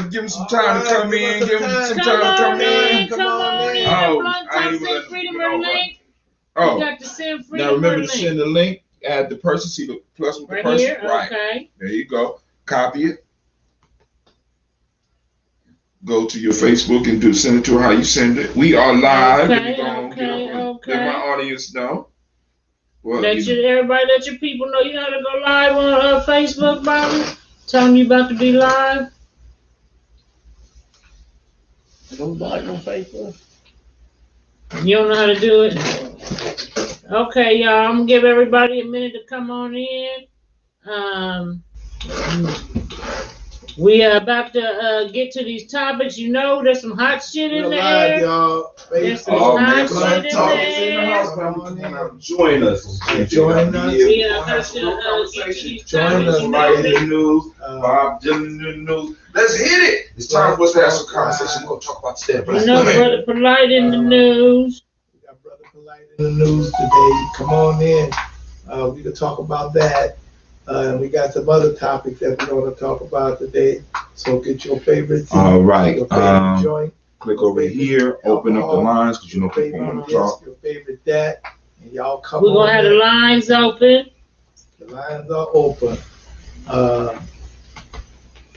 Give him some time to come in. Give him some time to come in. Come on in. Oh, I ain't even Freedom link. Oh, You got to send Freedom now remember to link. send the link. Add the person. See the plus with the Right person. Here? Right. Okay. There you go. Copy it. Go to your Facebook and send it to her how you send it. We are live. Okay. Let my audience know. Well, everybody let your people know you know how to go live on Facebook, Bobby. Tell them you about to be live. Go live on Facebook. You don't know how to do it? Okay, y'all. I'm gonna give everybody a minute to come on in. We are about to get to these topics. You know, there's some hot shit in the air. Y'all. There's some hot shit in there. Join us. Join us. We have to get to these Join us. Right in the news. Bob Dylan in the news. Let's hit it. It's time for us to have some conversation. We're going to talk about today. You know, Brother Polite in the news. We got Brother Polite in the news today. Come on in. We can talk about that. We got some other topics that we're going to talk about today. So get your favorite seat. All right. Your favorite joint. Click over here. Open up the lines because you know people want to talk. Your favorite that. And y'all come We're going to have the lines open. The lines are open.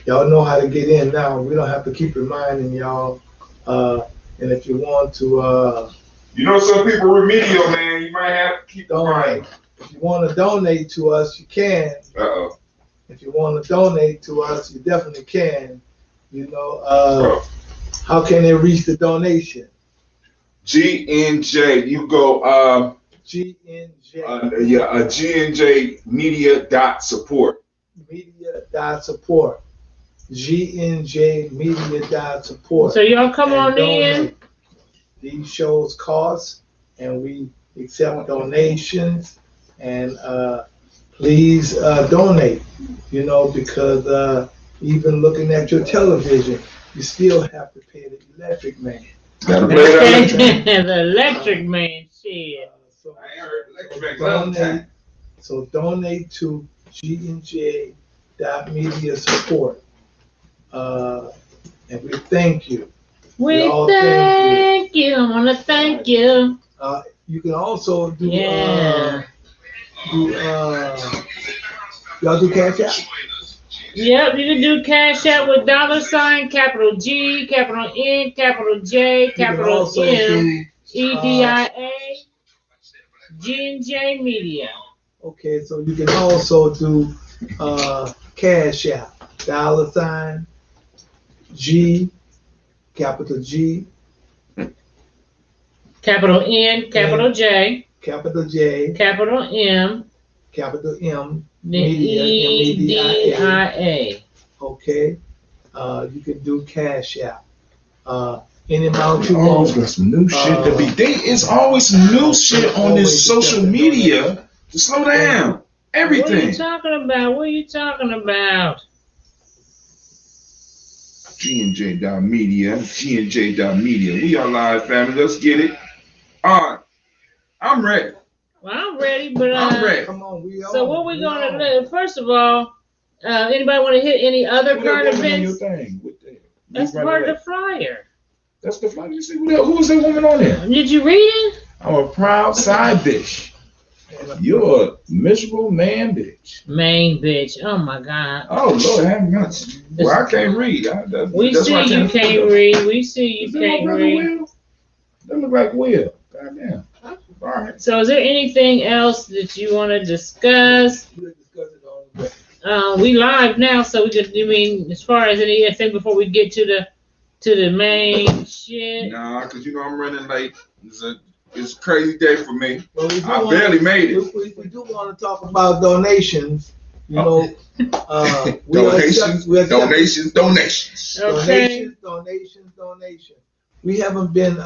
Y'all know how to get in now. We don't have to keep reminding y'all. And if you want to... you know some people remedial, man. You might have to keep reminding. If you want to donate to us, you can. Uh-oh. If you want to donate to us, you definitely can. You know, how can they reach the donation? GNJ. You go... GNJ. GNJ media.support. Media.support. GNJ media.support. So y'all come on in. These shows cost, and we accept donations. And please donate, you know, because even looking at your television, you still have to pay the electric man. Gotta pay the electric man. The electric man, shit. So donate to G&J.media support. And we thank you. We thank you. I want to thank you. You can also do, y'all do Cash App? Yep, you can do Cash App with $, capital G, capital N, capital J, capital M, EDIA, G&J Media. Okay, so you can also do Cash App, $, G, capital G, capital N, capital J, capital J, capital M, Media, EDIA. Okay, you can do Cash App. Any amount you want. Got some new shit to be. It's always some new shit on this social media to slow down everything. What are you talking about? What are you talking about? GNJ.media. GNJ.media. We are live, family. Let's get it. All right. I'm ready. Well, I'm ready, but I'm ready. Come on, so what we gonna do? First of all, anybody want to hit any other current events? That's part of the flyer. That's the flyer. You see who was that woman on there? Did you read it? I'm a proud side bitch. You're a miserable man bitch. Main bitch. Oh my God. Oh Lord, have mercy. Well, I can't read. We see you can't read. We see you can't read. That look like Will. Goddamn. All right. So is there anything else that you want to discuss? We live now, so we could. I mean, as far as anything before we get to the main shit. Nah, cause you know I'm running late. It's a crazy day for me. Well, I barely made it. We do want to talk about donations. You know, donations. Okay. Donations. We haven't been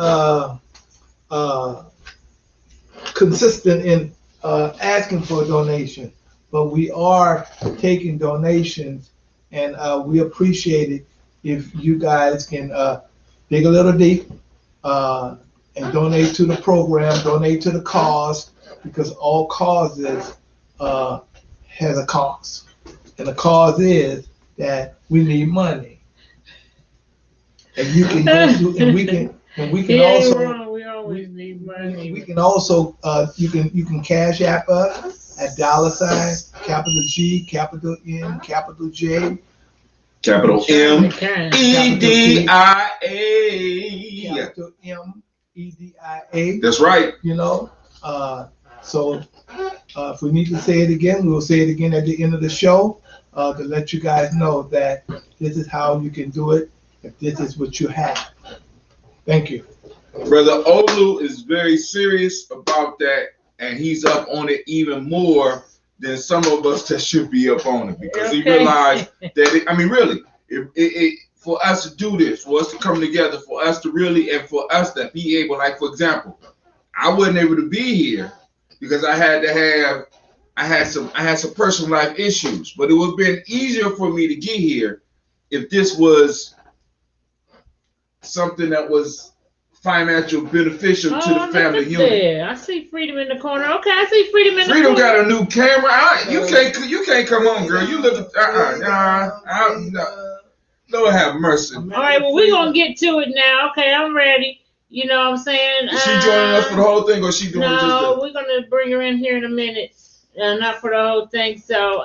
consistent in asking for a donation, but we are taking donations, and we appreciate it if you guys can dig a little deep and donate to the program, donate to the cause, because all causes has a cause, and the cause is that we need money. and you can go through, and we can He ain't also wrong. We always need money. we can also you can cash app us at $ capital G capital N capital J Capital M Okay. EDIA. capital M EDIA. That's right. You know, so if we need to say it again, we'll say it again at the end of the show to let you guys know that this is how you can do it if this is what you have. Thank you. Brother Olu is very serious about that, and he's up on it even more than some of us that should be up on it, because he realized that really, for us to do this, for us to come together, for us to really, and for us to be able, like for example, I wasn't able to be here because I had some personal life issues, but it would have been easier for me to get here if this was something that was financial beneficial to the family unit. There. I see Freedom in the corner. Okay, I see Freedom in the Freedom corner. got a new camera. You can't come on, girl. You look Lord have mercy. All right, well, we're going to get to it now. Okay, I'm ready. You know what I'm saying? Is she joining us for the whole thing, or is she doing just No, we're going to bring her in here in a minute. Not for the whole thing. So,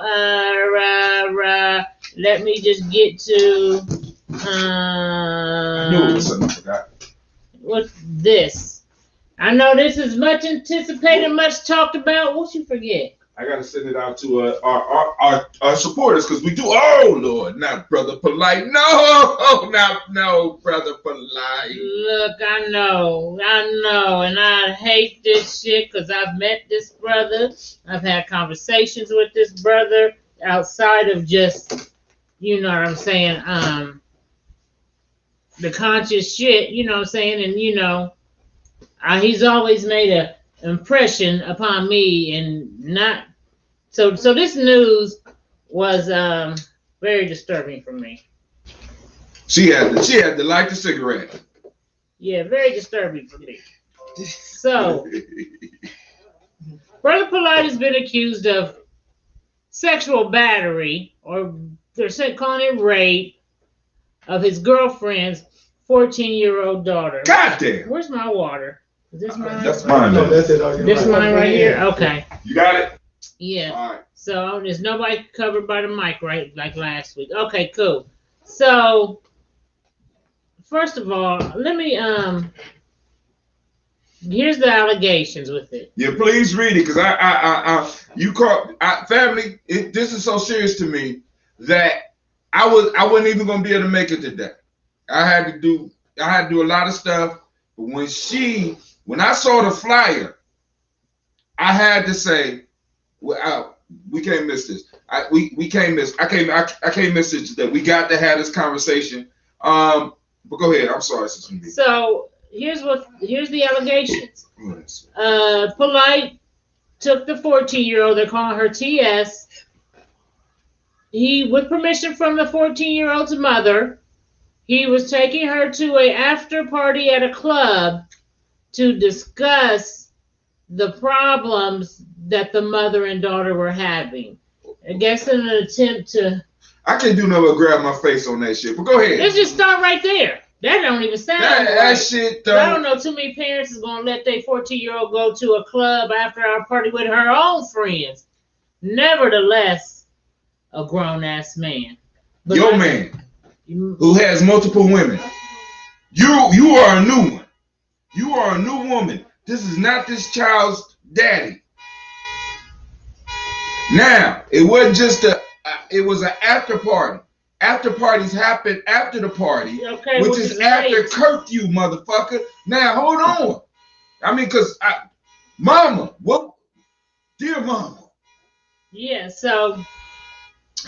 let me just get to I knew it was something I forgot. what's this? I know this is much anticipated, much talked about. What you forget? I gotta send it out to our supporters, because we do. Oh Lord, not Brother Polite. No, Brother Polite. Look, I know, and I hate this shit because I've met this brother. I've had conversations with this brother outside of just, you know what I'm saying, the conscious shit, you know what I'm saying, and you know, he's always made a impression upon me, and not so this news was very disturbing for me. She had to light the cigarette. Yeah, very disturbing for me. So Brother Polite has been accused of sexual battery, or they're calling it rape, of his girlfriend's 14-year-old daughter. God damn. Where's my water? Is this mine? That's mine. No, that's it. This is mine right here? Okay. You got it? Yeah. All right. So there's nobody covered by the mic, right? Like last week. Okay, cool. So first of all, let me here's the allegations with it. Yeah, please read it, because you caught family. This is so serious to me that I wasn't even gonna be able to make it today. I had to do a lot of stuff. But when I saw the flyer, I had to say, well, we can't miss this. We can't miss. I can't miss it today. We got to have this conversation. But go ahead. I'm sorry, Sister B. So here's the allegations. Polite took the 14-year-old. They're calling her TS. He, with permission from the 14-year-old's mother, he was taking her to an after party at a club to discuss the problems that the mother and daughter were having. I guess in an attempt to... I can't do nothing but grab my face on that shit, but go ahead. Let's just start right there. That don't even sound right. That shit I don't know too many parents is going to let their 14-year-old go to a club after our party with her own friends. Nevertheless, a grown-ass man. But your man, who has multiple women. You are a new one. You are a new woman. This is not this child's daddy. Now, it wasn't just it was an after party. After parties happen after the party, okay, which is after curfew, motherfucker. Now, hold on. I mean, because mama, what? Dear mama. Yeah, so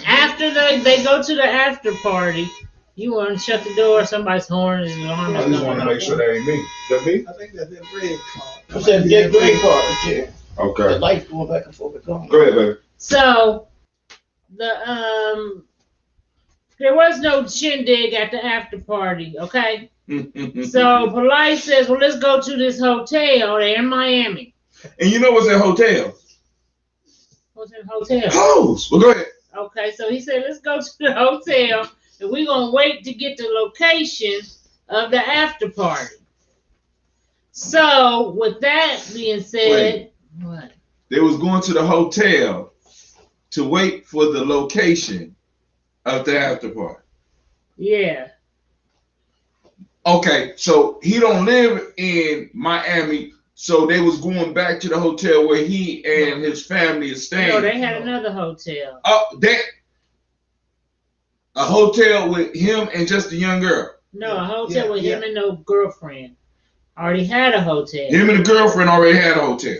after they go to the after party, you want to shut the door, somebody's horn is on. I just want to make sure that ain't me. Is that me? I think that's that red card. I said that gray card right there. Okay. The lights going back and forth. Go ahead, baby. So there was no shindig at the after party, okay? So Polite says, well, let's go to this hotel there in Miami. And you know what's that hotel? What's in the hotel? Hoes. Well, go ahead. Okay, so he said, let's go to the hotel, and we're going to wait to get the location of the after party. So, with that being said, what? They was going to the hotel to wait for the location of the after party. Yeah. Okay, so he don't live in Miami, so they was going back to the hotel where he and his family is staying. No, they had another hotel. A hotel with him and just a young girl. No, a hotel with him and no girlfriend. Already had a hotel. Him and the girlfriend already had a hotel.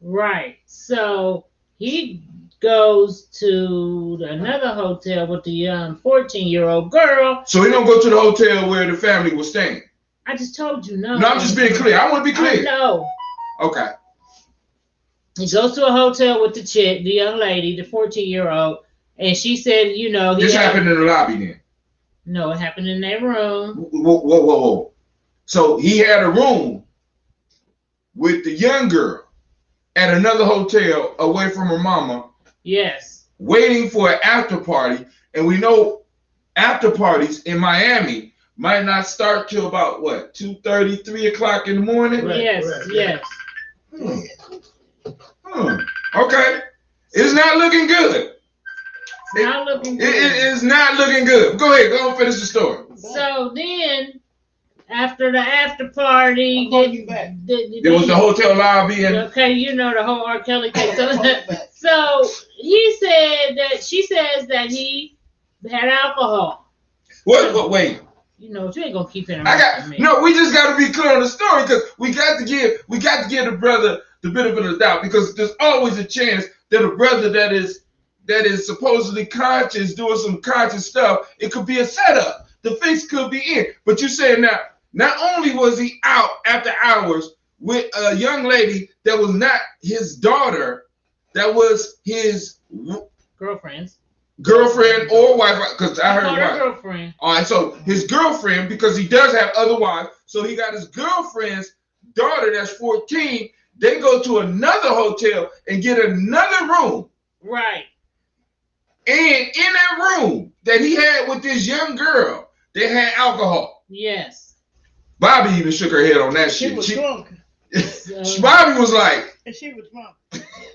Right. So he goes to another hotel with the young 14-year-old girl. So he don't go to the hotel where the family was staying. I just told you no. No, I'm just being clear. I want to be clear. No. Okay. He goes to a hotel with the chick, the young lady, the 14-year-old, and she said, you know, this happened in the lobby then. No, it happened in their room. Whoa. So he had a room with the young girl at another hotel away from her mama. Yes. Waiting for an after party. And we know after parties in Miami might not start till about what, 2:30, 3 o'clock in the morning? Right, yes. Okay. It's not looking good. It is not looking good. Go ahead. Go and finish the story. So then, after the after party, there was the hotel lobby. And okay, you know the whole R. Kelly thing. So he said that she says that he had alcohol. What? Wait. You know, you ain't gonna keep it. No, we just got to be clear on the story because we got to give the brother the benefit of the doubt because there's always a chance that a brother that is supposedly conscious doing some conscious stuff, it could be a setup. The face could be in. But you saying now, not only was he out after hours with a young lady that was not his daughter, that was his girlfriend or wife, because I heard wife. Girlfriend. All right, so his girlfriend, because he does have other wives, so he got his girlfriend's daughter that's 14. They go to another hotel and get another room. Right. And in that room that he had with this young girl, they had alcohol. Yes. Bobby even shook her head on that shit. She was drunk. Bobby was like, and she was drunk.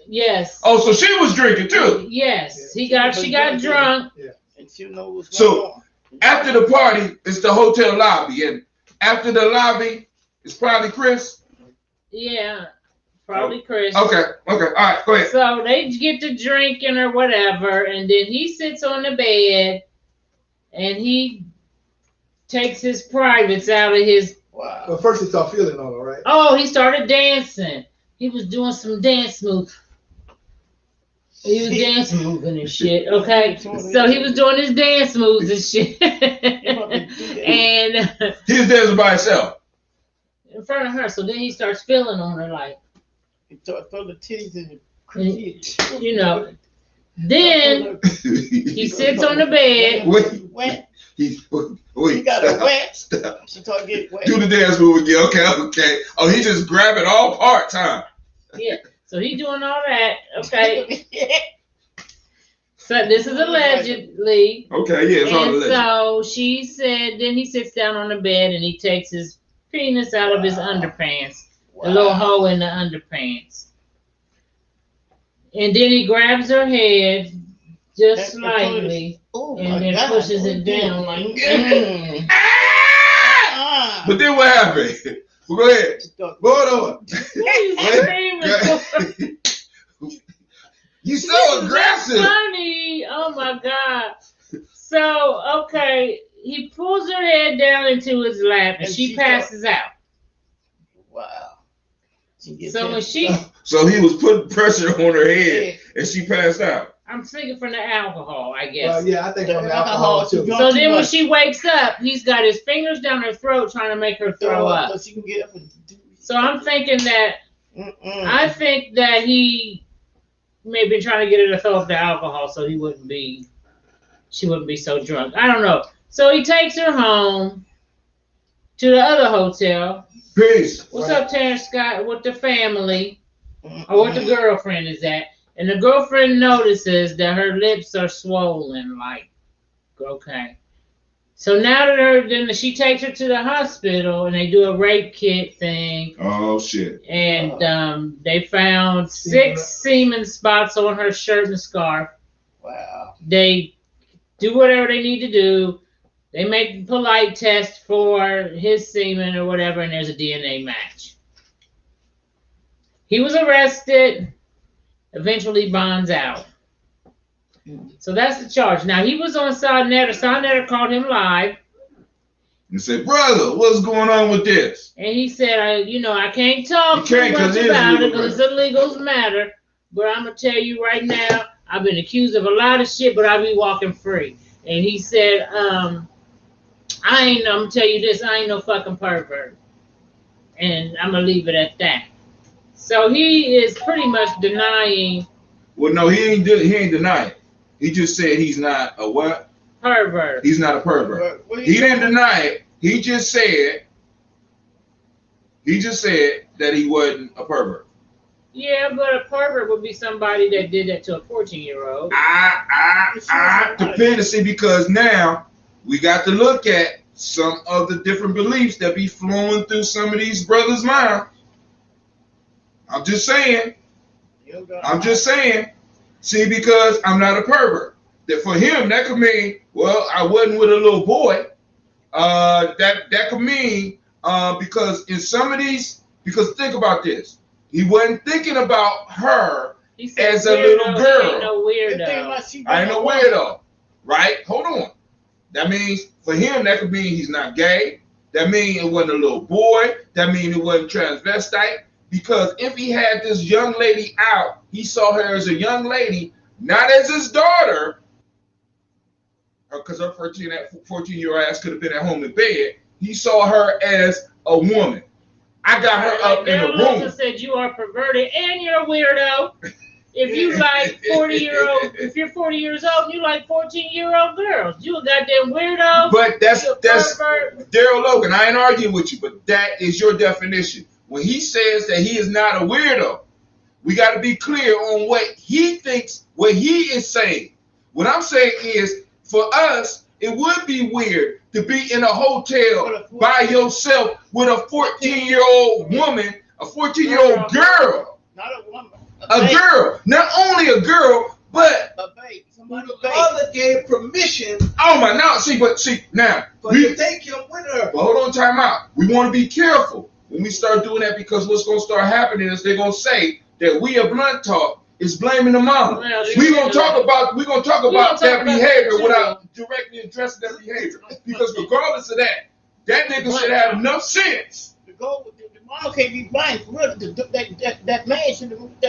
Yes. Oh, so she was drinking too. Yes. She got drunk. Yeah. And she know what's going on. So after the party, it's the hotel lobby, and after the lobby, it's probably Chris. Yeah. Probably Chris. Okay. All right, go ahead. So they get to drinking or whatever, and then he sits on the bed, and he takes his privates out of his. Wow. Well, first he started feeling on it, right? Oh, he started dancing. He was doing some dance moves. He was dance moving and shit. Okay, so he was doing his dance moves and shit, and he was dancing by himself in front of her. So then he starts feeling on her like. Throw the titties in the you know. Then he sits on the bed. Wet. He got a wet. She told get wet. Do the dance move again. Okay. Oh, he just grabbing all parts, huh? Yeah. So he doing all that. Okay. So this is allegedly. Okay. Yeah. It's all alleged. So she said. Then he sits down on the bed and he takes his penis out of his underpants. A little hole in the underpants. And then he grabs her head just slightly and then pushes it down like But then what happened? Well, go ahead. Go on. You so aggressive. Funny. Oh my God. So, okay, he pulls her head down into his lap and she passes out. Wow. So when so he was putting pressure on her head and she passed out. I'm thinking from the alcohol, I guess. Yeah, I think from the alcohol too. So then when she wakes up, he's got his fingers down her throat trying to make her throw up. So she can get up and so I'm thinking that I think that he may be trying to get her to throw up the alcohol so she wouldn't be so drunk. I don't know. So he takes her home to the other hotel. Peace. What's up, Terrence Scott? With the family, or what the girlfriend is at, and the girlfriend notices that her lips are swollen. Like, okay. So now that then she takes her to the hospital and they do a rape kit thing. Oh shit! And they found 6 semen spots on her shirt and scarf. Wow. They do whatever they need to do. They make polite tests for his semen or whatever, and there's a DNA match. He was arrested. Eventually bonds out. So that's the charge. Now he was on Sonnetter. Sonnetter called him live. And said, brother, what's going on with this? And he said, I can't talk too much about it because it's a legal matter. But I'm going to tell you right now, I've been accused of a lot of shit, but I'll be walking free. And he said, I'm going to tell you this, I ain't no fucking pervert. And I'm going to leave it at that. So he is pretty much denying. Well, no, he ain't denying. He just said he's not a what? Pervert. He's not a pervert. He didn't deny it. He just said that he wasn't a pervert. Yeah, but a pervert would be somebody that did that to a 14-year-old. Dependency, because now we got to look at some of the different beliefs that be flowing through some of these brothers' minds. I'm just saying. See, because I'm not a pervert. That for him, that could mean, well, I wasn't with a little boy. That could mean because in some of these, because think about this, he wasn't thinking about her as a little girl. I ain't no weirdo. I ain't no weirdo, right? Hold on. That means for him, that could mean he's not gay. That means it wasn't a little boy. That means it wasn't transvestite. Because if he had this young lady out, he saw her as a young lady, not as his daughter, because her 14-year-old ass could have been at home in bed. He saw her as a woman. I got her up in a room. Like said, you are perverted and you're a weirdo. If you like 40-year-old, if you're 40 years old and you like 14-year-old girls, you a goddamn weirdo. But that's Daryl Logan. I ain't arguing with you, but that is your definition. When he says that he is not a weirdo, we got to be clear on what he thinks, what he is saying. What I'm saying is, for us, it would be weird to be in a hotel by yourself with a 14-year-old woman, a 14-year-old girl. Not a woman. A girl. Not only a girl, but a baby. The father gave permission. Oh my, now, now. But you take him with her. But hold on, time out. We want to be careful when we start doing that, because what's going to start happening is they're going to say that we at Blunt Talk is blaming the mama. Well, we're going to talk about that behavior without directly addressing that behavior. Because regardless of that, that nigga should have enough sense. The mama can't be blamed for real. That man should have moved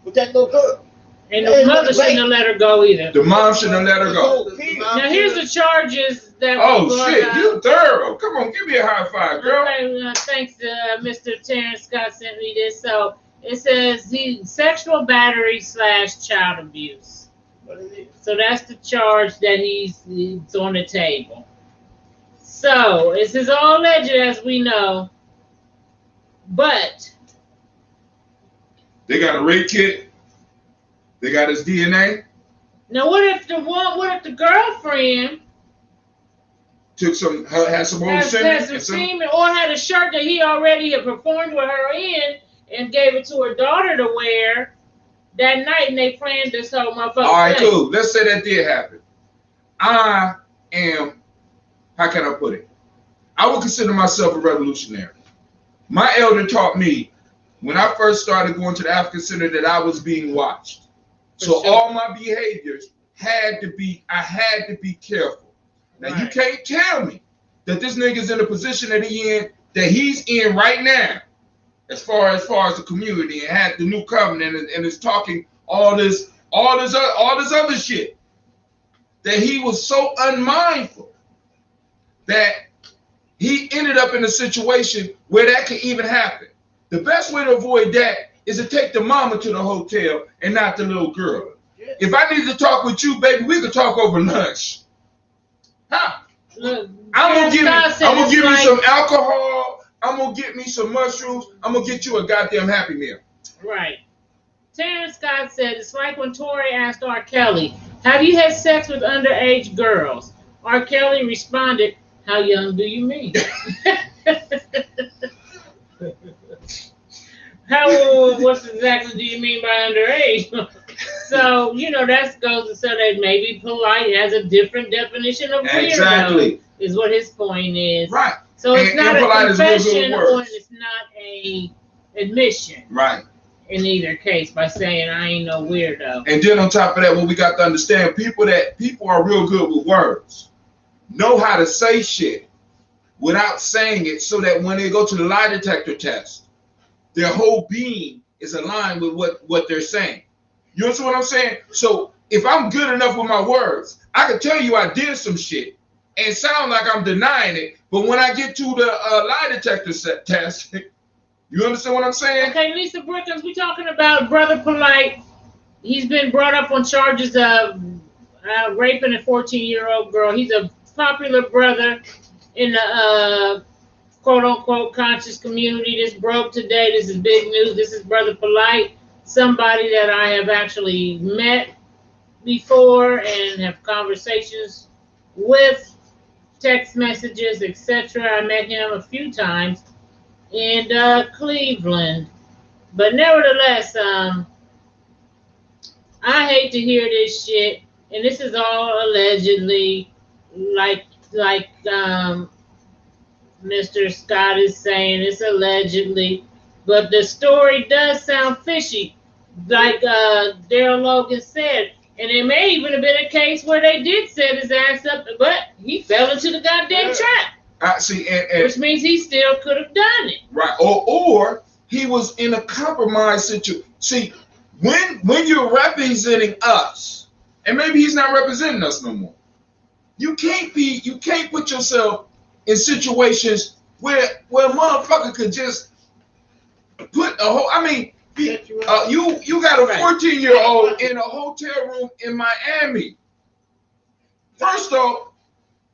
with that little girl. And the mother shouldn't have let her go either. The mom shouldn't have let her go. Now here's the charges that. Oh shit, you thorough. Come on, give me a high five, girl. Okay, thanks to Mr. Terrence Scott sent me this. So it says sexual battery / child abuse. So that's the charge that he's on the table. So this is all alleged, as we know, but they got a rape kit. They got his DNA. Now, what if the girlfriend had some old semen, or had a shirt that he already had performed with her in and gave it to her daughter to wear that night, and they planned this whole motherfucker. All right, cool. Let's say that did happen. I am, how can I put it? I would consider myself a revolutionary. My elder taught me when I first started going to the African Center that I was being watched. So all my behaviors I had to be careful. Now you can't tell me that this nigga's in the position that he's in right now, as far as the community, and had the new covenant and is talking all this other shit, that he was so unmindful that he ended up in a situation where that could even happen. The best way to avoid that is to take the mama to the hotel and not the little girl. If I need to talk with you, baby, we could talk over lunch. Huh? Look, I'm gonna give you some alcohol. I'm gonna get me some mushrooms. I'm gonna get you a goddamn Happy Meal. Right. Terrence Scott said it's like when Tori asked R. Kelly, "Have you had sex with underage girls?" R. Kelly responded, "How young do you mean?" What exactly do you mean by underage? So, that goes to say that maybe polite has a different definition of weirdo. Exactly. Is what his point is. Right. So it's not a confession or it's it's not a admission. Right. In either case, by saying I ain't no weirdo. And then on top of that, what we got to understand, people are real good with words, know how to say shit without saying it, so that when they go to the lie detector test, their whole being is aligned with what they're saying. You understand what I'm saying? So if I'm good enough with my words, I can tell you I did some shit and sound like I'm denying it. But when I get to the lie detector test, you understand what I'm saying? Okay, Lisa Brookins, we talking about Brother Polite. He's been brought up on charges of raping a 14-year-old girl. He's a popular brother in the quote-unquote conscious community. This broke today. This is big news. This is Brother Polite, somebody that I have actually met before and have conversations with, text messages, etc. I met him a few times in Cleveland. But nevertheless, I hate to hear this shit, and this is all allegedly, like Mr. Scott is saying, it's allegedly, but the story does sound fishy, like Daryl Logan said, and it may even have been a case where they did set his ass up, but he fell into the goddamn trap. See, which means he still could have done it. Right, or he was in a compromised situation. See, when you're representing us, and maybe he's not representing us no more, you can't put yourself in situations where a motherfucker could just put a whole. I mean, you got a 14-year-old in a hotel room in Miami. First off,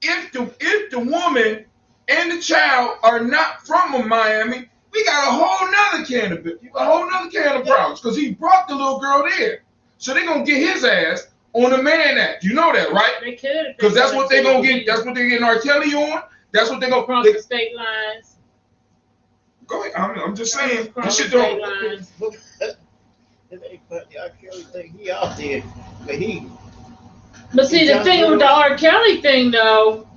if the woman and the child are not from Miami, we got a whole nother can of problems, because he brought the little girl there. So they're gonna get his ass on the Mann Act. You know that, right? They could, because that's what they're gonna get. That's what they're getting R. Kelly on. That's what they're gonna cross the state lines. Go ahead. I'm just saying. Cross This shit the state don't. lines. The R. Kelly thing, he out there, But see, the thing with the R. Kelly thing, though,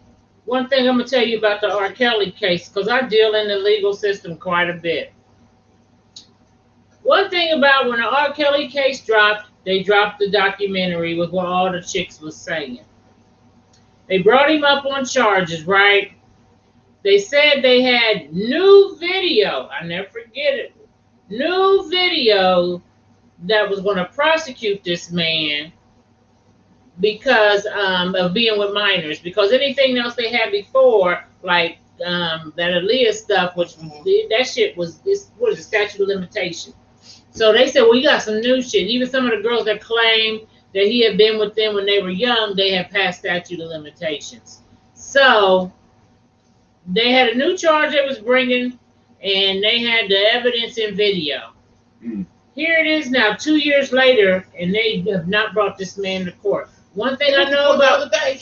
one thing I'm gonna tell you about the R. Kelly case, because I deal in the legal system quite a bit. One thing about when the R. Kelly case dropped, they dropped the documentary with what all the chicks was saying. They brought him up on charges, right? They said they had new video. I never forget it. New video that was going to prosecute this man because of being with minors. Because anything else they had before, like that Aaliyah stuff, which that shit was, what is it, statute of limitation. So they said, well, you got some new shit. Even some of the girls that claimed that he had been with them when they were young, they have passed statute of limitations. So they had a new charge they was bringing, and they had the evidence in video. Here it is now, 2 years later, and they have not brought this man to court. One thing I know about, they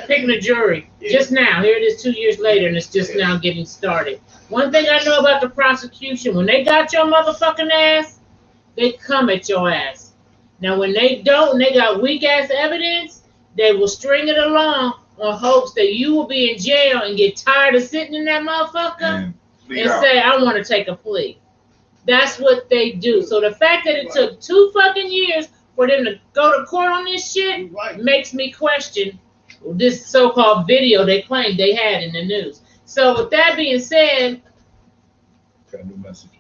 picking a jury just now. Here it is 2 years later, and it's just now getting started. One thing I know about the prosecution, when they got your motherfucking ass, they come at your ass. Now, when they don't, and they got weak-ass evidence, they will string it along on hopes that you will be in jail and get tired of sitting in that motherfucker and say, I want to take a plea. That's what they do. So the fact that it took 2 fucking years for them to go to court on this shit makes me question this so-called video they claimed they had in the news. So with that being said, got a new message.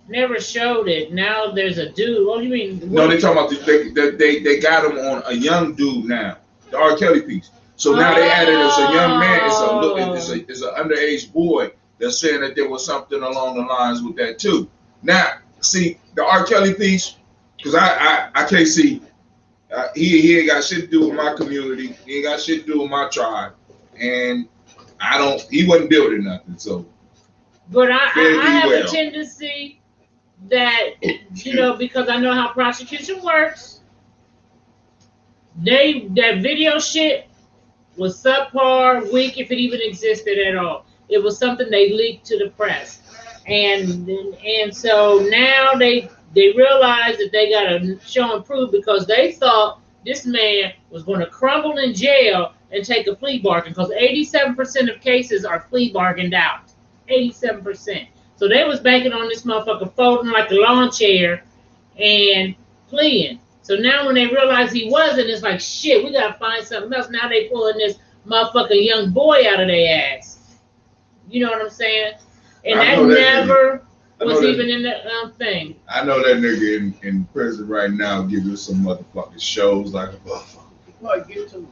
never showed it. Now there's a dude. What do you mean? No, they talking about they got him on a young dude now, the R. Kelly piece. So now they added as a young man. It's an underage boy that's saying that there was something along the lines with that too. Now, see the R. Kelly piece, because I can't see. He ain't got shit to do with my community. He ain't got shit to do with my tribe, and he wasn't building nothing. So, but I have a tendency that, because I know how prosecution works, that video shit was subpar, weak, if it even existed at all. It was something they leaked to the press, and so now they realize that they gotta show and prove because they thought this man was going to crumble in jail and take a plea bargain because 87% of cases are plea bargained out. 87%. So they was banking on this motherfucker folding like a lawn chair and pleading. So now when they realize he wasn't, it's like, shit, we gotta find something else. Now they pulling this motherfucking young boy out of their ass. You know what I'm saying? And that never was even in the thing. I know that nigga in prison right now giving some motherfucking shows like a motherfucker.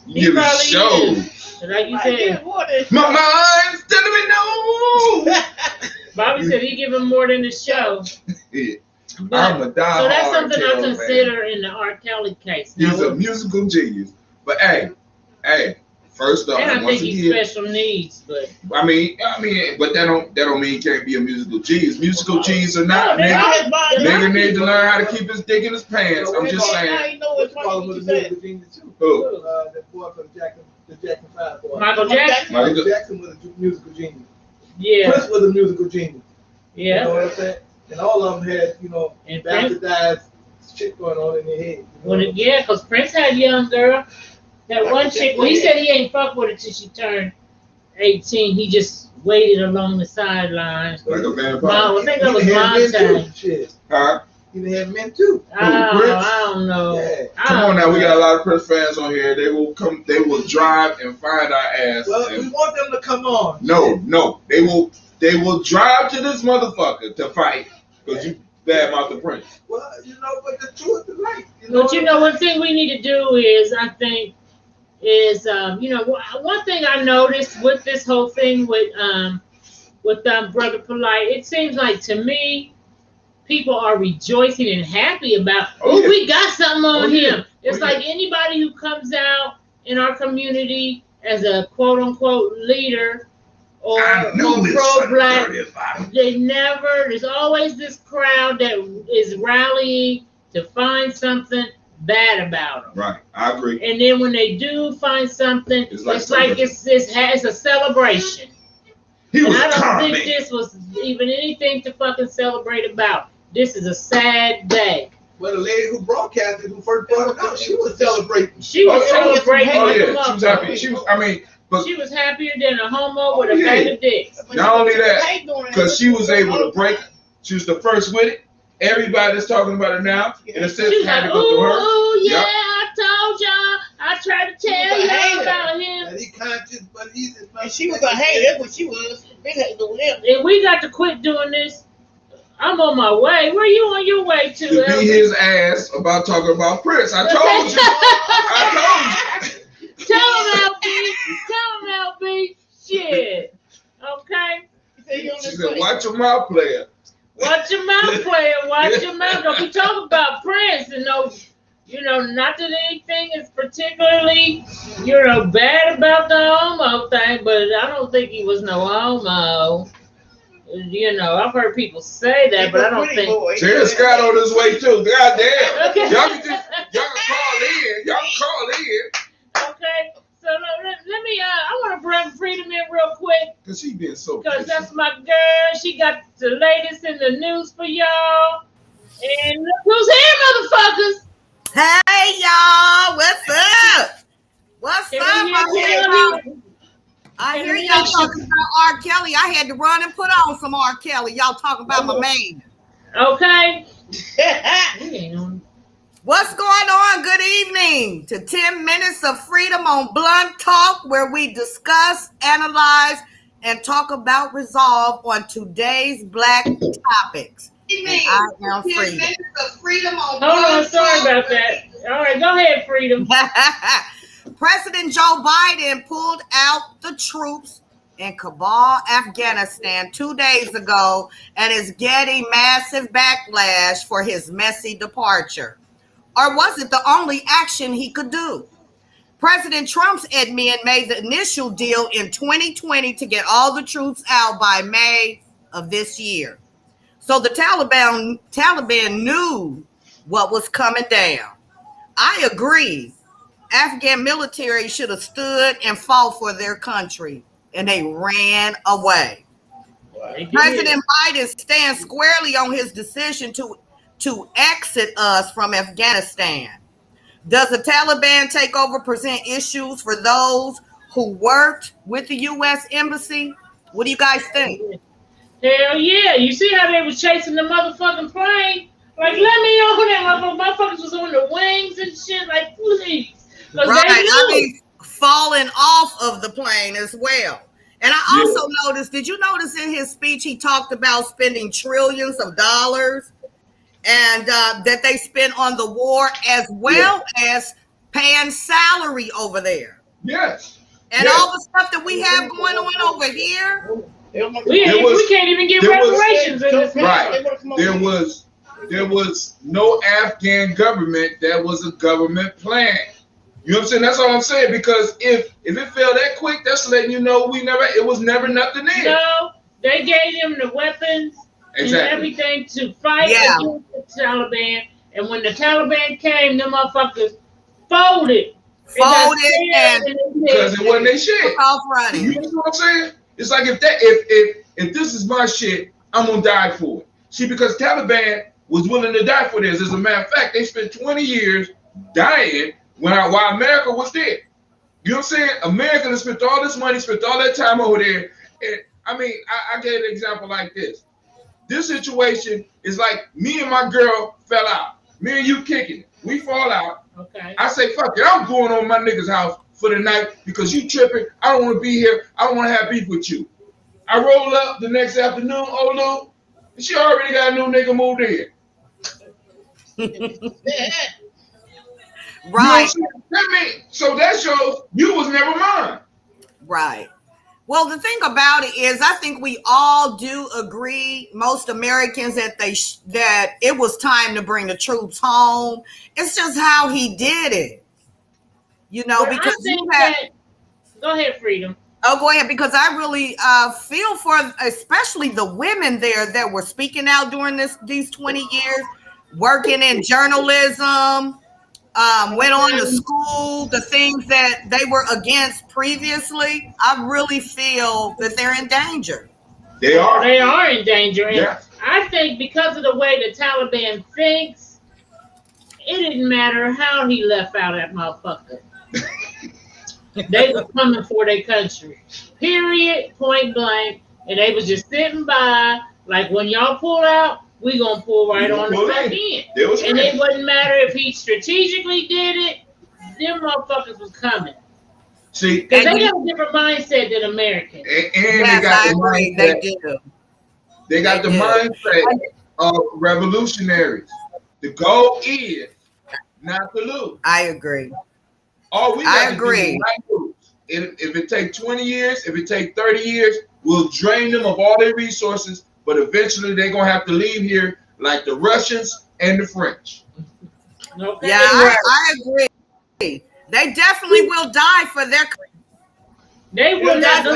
You give us shows. Like you said, my mind's telling me no. Bobby said he give him more than the show. Yeah. But, I'm a die so that's something I man. Consider in the R. Kelly case. He's a musical genius. But hey, first off, and I think he's special needs, but I mean, but that don't mean he can't be a musical genius. Musical genius or not, nigga need to learn how to keep his dick in his pants. I'm just saying. Who? The boy from the Jackson 5 boy. Michael Jackson. Michael Jackson was a musical genius. Yeah. Prince was a musical genius. Yeah. You know what I'm saying? And all of them had, bastardized shit going on in their head. Yeah, because Prince had young girl. That one chick, well, he said he ain't fuck with her till she turned 18. He just waited along the sidelines. Like a vampire. I think that was my time. Shit. Huh? He had men too. I don't know. Yeah. Come on now, we got a lot of Prince fans on here. They will drive and find our ass. Well, we want them to come on. No, they will drive to this motherfucker to fight because you badmouth the Prince. Well, but the truth is right. One thing we need to do is, I think, one thing I noticed with this whole thing with Brother Polite, it seems like to me, people are rejoicing and happy about, we got something on him. It's like anybody who comes out in our community as a quote unquote leader or pro-black, there's always this crowd that is rallying to find something bad about them. Right, I agree. And then when they do find something, it's like it's a celebration. I don't think this was even anything to fucking celebrate about. This is a sad day. Well, the lady who broadcasted, who first brought it out, she was celebrating. She was celebrating. Oh yeah, she was happy. She was happier than a homo with a bag of dicks. Not only that, because she was able to break. She was the first with it. Everybody that's talking about it now, in a sense, had to go through her. Oh yeah, I told y'all. I tried to tell you about him. And he conscious, but he's. And she was a hater. That's what she was. Big hater with him. And we got to quit doing this. I'm on my way. Where you on your way to? To beat his ass about talking about Prince. I told you. I told you. Tell him, LB. Shit. Okay. She said, "Watch your mouth, player. Watch your mouth, player. Watch your mouth. Don't be talking about Prince and not that anything is particularly, bad about the homo thing, but I don't think he was no homo. I've heard people say that, but I don't think. Jerry Scott on his way too. Goddamn. Okay. Y'all can call in. Y'all can call in. Okay. So let me. I want to bring Freedom in real quick. Cause she been so. Cause that's my girl. She got the latest in the news for y'all. And look who's here, motherfuckers. Hey y'all, what's up? What's up? I hear y'all talking about R. Kelly. I had to run and put on some R. Kelly. Y'all talking about my man. Okay. What's going on? Good evening to 10 minutes of freedom on Blunt Talk, where we discuss, analyze, and talk about resolve on today's Black topics. And I am Freedom. Hold on, sorry about that. All right, go ahead, Freedom. President Joe Biden pulled out the troops in Kabul, Afghanistan 2 days ago and is getting massive backlash for his messy departure. Or was it the only action he could do? President Trump's admin made the initial deal in 2020 to get all the troops out by May of this year. So the Taliban knew what was coming down. I agree. Afghan military should have stood and fought for their country, and they ran away. President Biden stands squarely on his decision to exit us from Afghanistan. Does the Taliban takeover present issues for those who worked with the U.S. Embassy? What do you guys think? Hell yeah. You see how they was chasing the motherfucking plane? Like, let me on that motherfuckers was on the wings and shit. Like, please. Right. I mean, falling off of the plane as well. And I also noticed, did you notice in his speech, he talked about spending trillions of dollars and that they spent on the war as well as paying salary over there. Yes. And all the stuff that we have going on over here. We can't even get reparations in this. Right. There was no Afghan government that was a government plan. You know what I'm saying? That's all I'm saying. Because if it fell that quick, that's letting you know it was never nothing in. No, they gave them the weapons and everything to fight against the Taliban. And when the Taliban came, them motherfuckers folded. And because it wasn't their shit. Off running. You know what I'm saying? It's like if this is my shit, I'm gonna die for it. See, because Taliban was willing to die for this. As a matter of fact, they spent 20 years dying while America was there. You know what I'm saying? America has spent all this money, spent all that time over there. And I mean, I gave an example like this. This situation is like me and my girl fell out. Me and you kicking it. We fall out. Okay. I say, fuck it, I'm going on my nigga's house for the night because you tripping. I don't want to be here. I don't want to have beef with you. I roll up the next afternoon, Olu, and she already got a new nigga moved in. Right. You know, so that shows you was never mine. Right. Well, the thing about it is, I think we all do agree, most Americans, that that it was time to bring the troops home. It's just how he did it, you know. Well, because go ahead, Freedom. Oh, go ahead, because I really feel for especially the women there that were speaking out during these 20 years, working in journalism. Went on to school, the things that they were against previously. I really feel that they're in danger. They are. They are in danger. And yeah. I think because of the way the Taliban thinks, it didn't matter how he left out that motherfucker. They were coming for their country. Period, point blank. And they was just sitting by, like, when y'all pull out, we gonna pull right on the back end. And it wouldn't matter if he strategically did it, them motherfuckers was coming. See, because they have a different mindset than Americans. And yes, they got the mindset. They got the mindset of revolutionaries. The goal is not to lose. I agree. All we got to do is not lose. If it takes 20 years, if it takes 30 years, we'll drain them of all their resources. But eventually they're going to have to leave here like the Russians and the French. Okay. Yeah, I agree. They definitely will die for their country. They will not.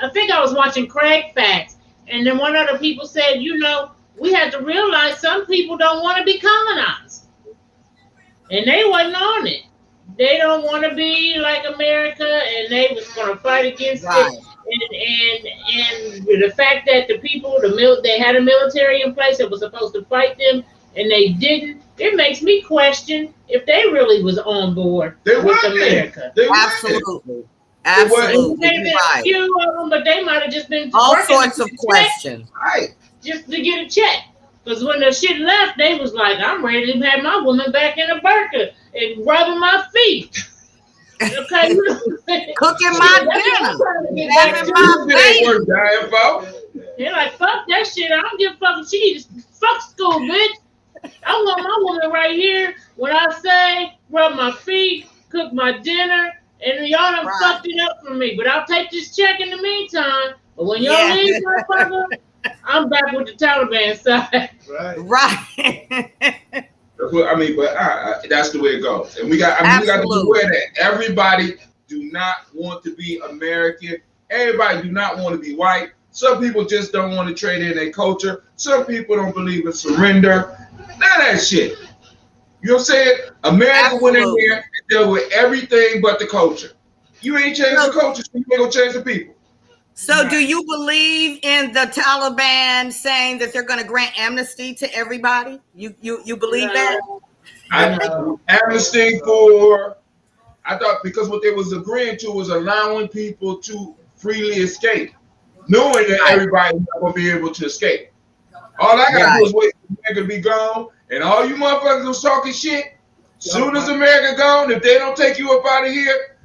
I think I was watching Craig Facts, and then one other people said, you know, we have to realize some people don't want to be colonized. And they wasn't on it. They don't want to be like America, and they was going to fight against it. And the fact that the people, they had a military in place that was supposed to fight them, and they didn't, it makes me question if they really was on board with America. Absolutely. Absolutely. There been a few of them, but they might have just been all sorts of questions. Right. Just to get a check. Because when the shit left, they was like, I'm ready to have my woman back in a burqa and rubbing my feet. Okay, cooking my dinner, having my baby. They're like, fuck that shit. I don't give a fuck if she needs fuck school, bitch. I want my woman right here. When I say rub my feet, cook my dinner, and y'all done fucked it up for me. But I'll take this check in the meantime. But when y'all leave, motherfucker, I'm back with the Taliban side. Right. I mean, but that's the way it goes, and we got to be aware that everybody do not want to be American. Everybody do not want to be white. Some people just don't want to trade in their culture. Some people don't believe in surrender. None of that shit. You know what I'm saying? America went in Absolutely. there and dealt with everything but the culture. You ain't changed the culture, so you ain't gonna change the people. So, do you believe in the Taliban saying that they're going to grant amnesty to everybody? You believe that? Amnesty for, I thought, because what they was agreeing to was allowing people to freely escape, knowing that everybody's not gonna be able to escape. All I gotta do is wait for America to be gone, and all you motherfuckers was talking shit. Soon as America gone, if they don't take you up out of here,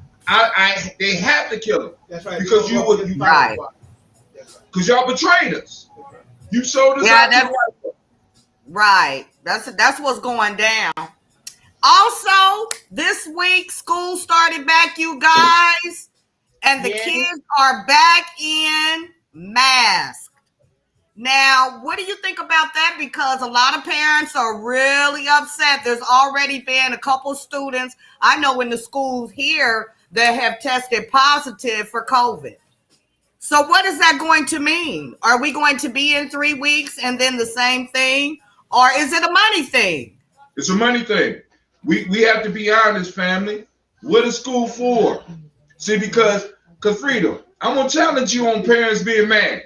they have to kill them. That's right. Because you right. Because y'all betrayed us. You sold us out to the white folks. Right. That's what's going down. Also, this week school started back, you guys, and the kids are back in masks. Now, what do you think about that? Because a lot of parents are really upset. There's already been a couple students I know in the schools here that have tested positive for COVID. So what is that going to mean? Are we going to be in 3 weeks and then the same thing? Or is it a money thing? It's a money thing. We have to be honest, family. What is school for? See, because Freedom, I'm gonna challenge you on parents being mad.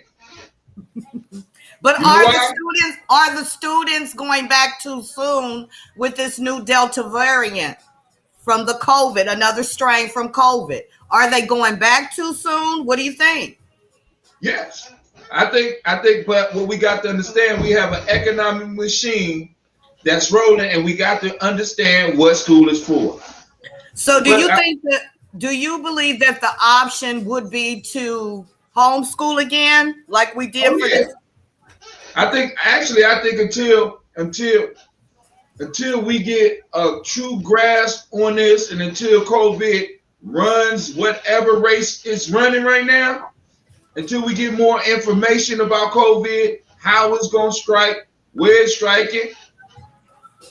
But are the students going back too soon with this new Delta variant from the COVID, another strain from COVID? Are they going back too soon? What do you think? Yes, I think, but what we got to understand, we have an economic machine that's rolling, and we got to understand what school is for. So do you believe that the option would be to homeschool again, like we did for this? I think until we get a true grasp on this, and until COVID runs whatever race it's running right now, until we get more information about COVID, how it's gonna strike, where it's striking.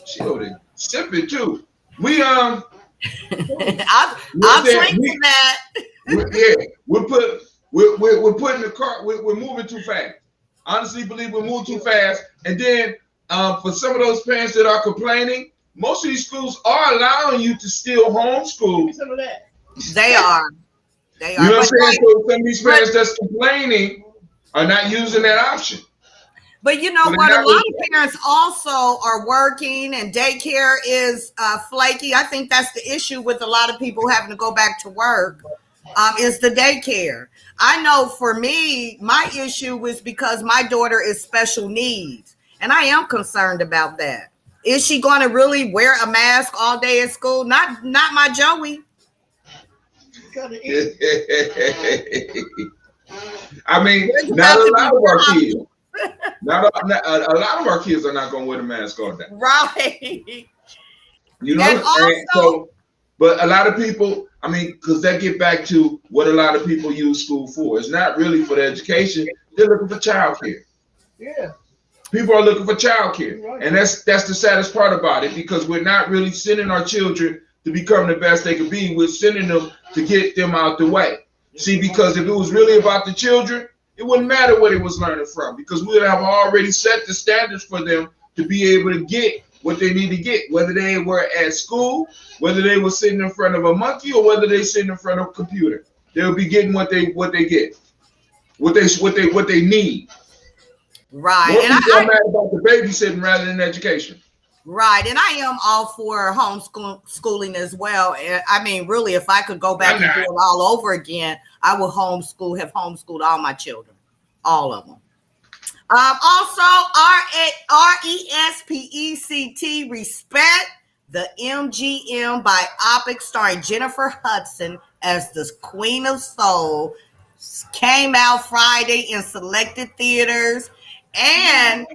She over there sipping too. I'll drink to that. We're putting the car. We're moving too fast. Honestly, believe we're moving too fast. And then for some of those parents that are complaining, most of these schools are allowing you to still homeschool. Some of that. They are. You know what I'm saying? So some of these parents that's complaining are not using that option. But you know what? A lot of parents also are working, and daycare is flaky. I think that's the issue with a lot of people having to go back to work. Is the daycare. I know for me, my issue was because my daughter is special needs, and I am concerned about that. Is she going to really wear a mask all day at school? Not my Joey. I mean, not a lot of our kids. A lot of our kids are not going to wear the mask all day. Right. You know, but a lot of people, I mean, because that get back to what a lot of people use school for. It's not really for the education. They're looking for childcare. Yeah. People are looking for childcare. Right. And that's the saddest part about it, because we're not really sending our children to become the best they can be. We're sending them to get them out the way. See, because if it was really about the children, it wouldn't matter what it was learning from, because we would have already set the standards for them to be able to get what they need to get, whether they were at school, whether they were sitting in front of a monkey, or whether they sitting in front of a computer. They'll be getting what they get, what they need. Right. More people are mad about the babysitting rather than education. Right, and I am all for homeschooling as well. I mean, really, if I could go back and do it all over again, I would have homeschooled all my children, all of them. Also, RESPECT, Respect the MGM biopic starring Jennifer Hudson as the Queen of Soul came out Friday in selected theaters and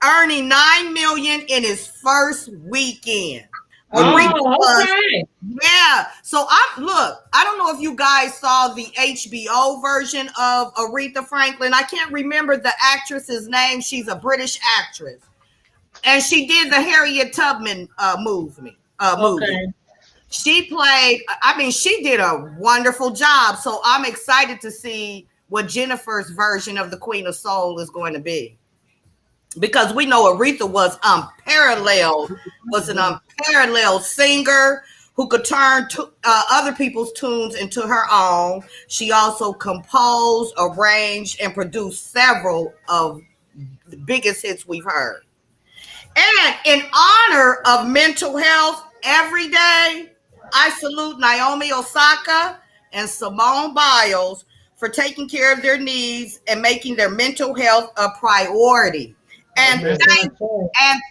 earning $9 million in his first weekend. Okay. Yeah. So I don't know if you guys saw the HBO version of Aretha Franklin. I can't remember the actress's name. She's a British actress. And she did the Harriet Tubman movie. Okay. She did a wonderful job. So I'm excited to see what Jennifer's version of the Queen of Soul is going to be. because we know Aretha was an unparalleled singer who could turn other people's tunes into her own. She also composed, arranged, and produced several of the biggest hits we've heard. And in honor of mental health every day, I salute Naomi Osaka and Simone Biles for taking care of their needs and making their mental health a priority. And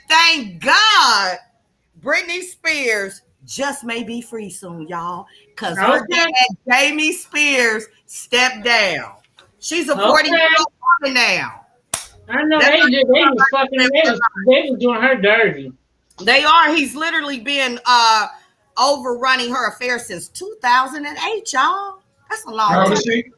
thank God Britney Spears just may be free soon, y'all, because her dad, Jamie Spears, stepped down. She's a 40-year-old woman now. I know they was doing her dirty. They are. He's literally been overrunning her affair since 2008, y'all. That's a long time. How old is she?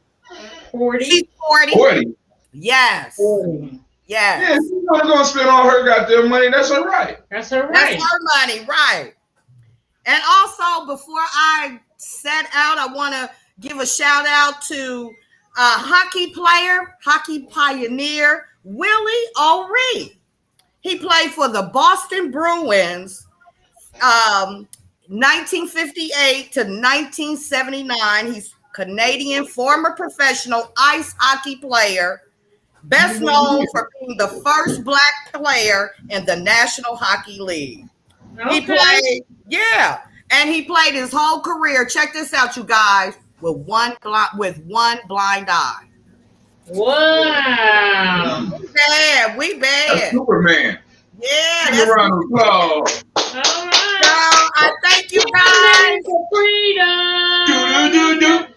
40. She's 40. 40. Yes. 40. Yes. Yeah, she's not gonna spend all her goddamn money. That's her right. That's her right. That's her money, right. And also, before I set out, I want to give a shout out to hockey pioneer, Willie O'Ree. He played for the Boston Bruins 1958 to 1979. He's Canadian former professional ice hockey player, best known for being the first black player in the National Hockey League. Okay. He played his whole career. Check this out, you guys, with one blind eye. Wow. We bad. That's Superman. Yeah. That's a round of applause. All right. So I thank you guys. For freedom. Have a good day.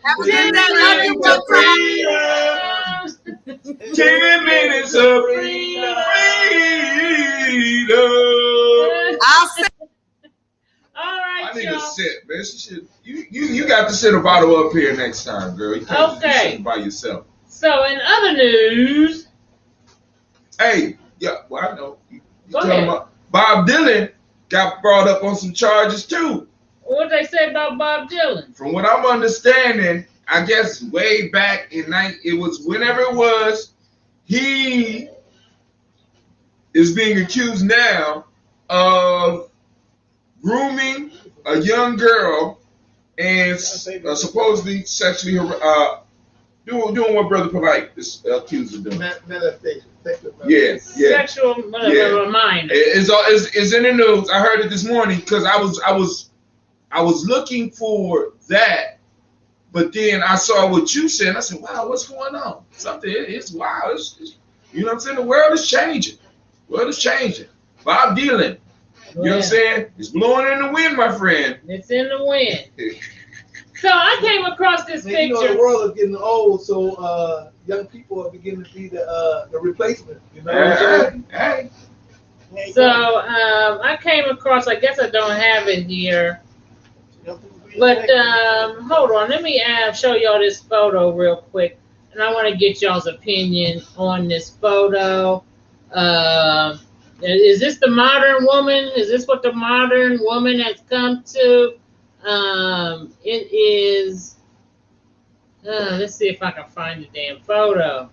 Love you. 10 minutes of freedom. I'll say. All right, I need to sit, man. You got to sit a bottle up here next time, girl. You can't just sit by yourself. So in other news, hey, yeah, well I know. Go ahead. About Bob Dylan got brought up on some charges too. What they say about Bob Dylan? From what I'm understanding, I guess way back in whenever it was, he is being accused now of grooming a young girl and supposedly sexually doing what Brother Polite is accused of doing. Yeah. Sexual reminder. It's in the news. I heard it this morning because I was looking for that, but then I saw what you said. And I said, "Wow, what's going on? Something it's wild. It's, you know what I'm saying? The world is changing. Bob Dylan. You know what I'm saying? It's blowing in the wind, my friend. It's in the wind." So I came across this picture. You know, the world is getting old, so young people are beginning to be the replacement. You know what I'm saying? So I came across. I guess I don't have it here, but hold on. Let me show y'all this photo real quick, and I want to get y'all's opinion on this photo. Is this the modern woman? Is this what the modern woman has come to? It is. Let's see if I can find the damn photo.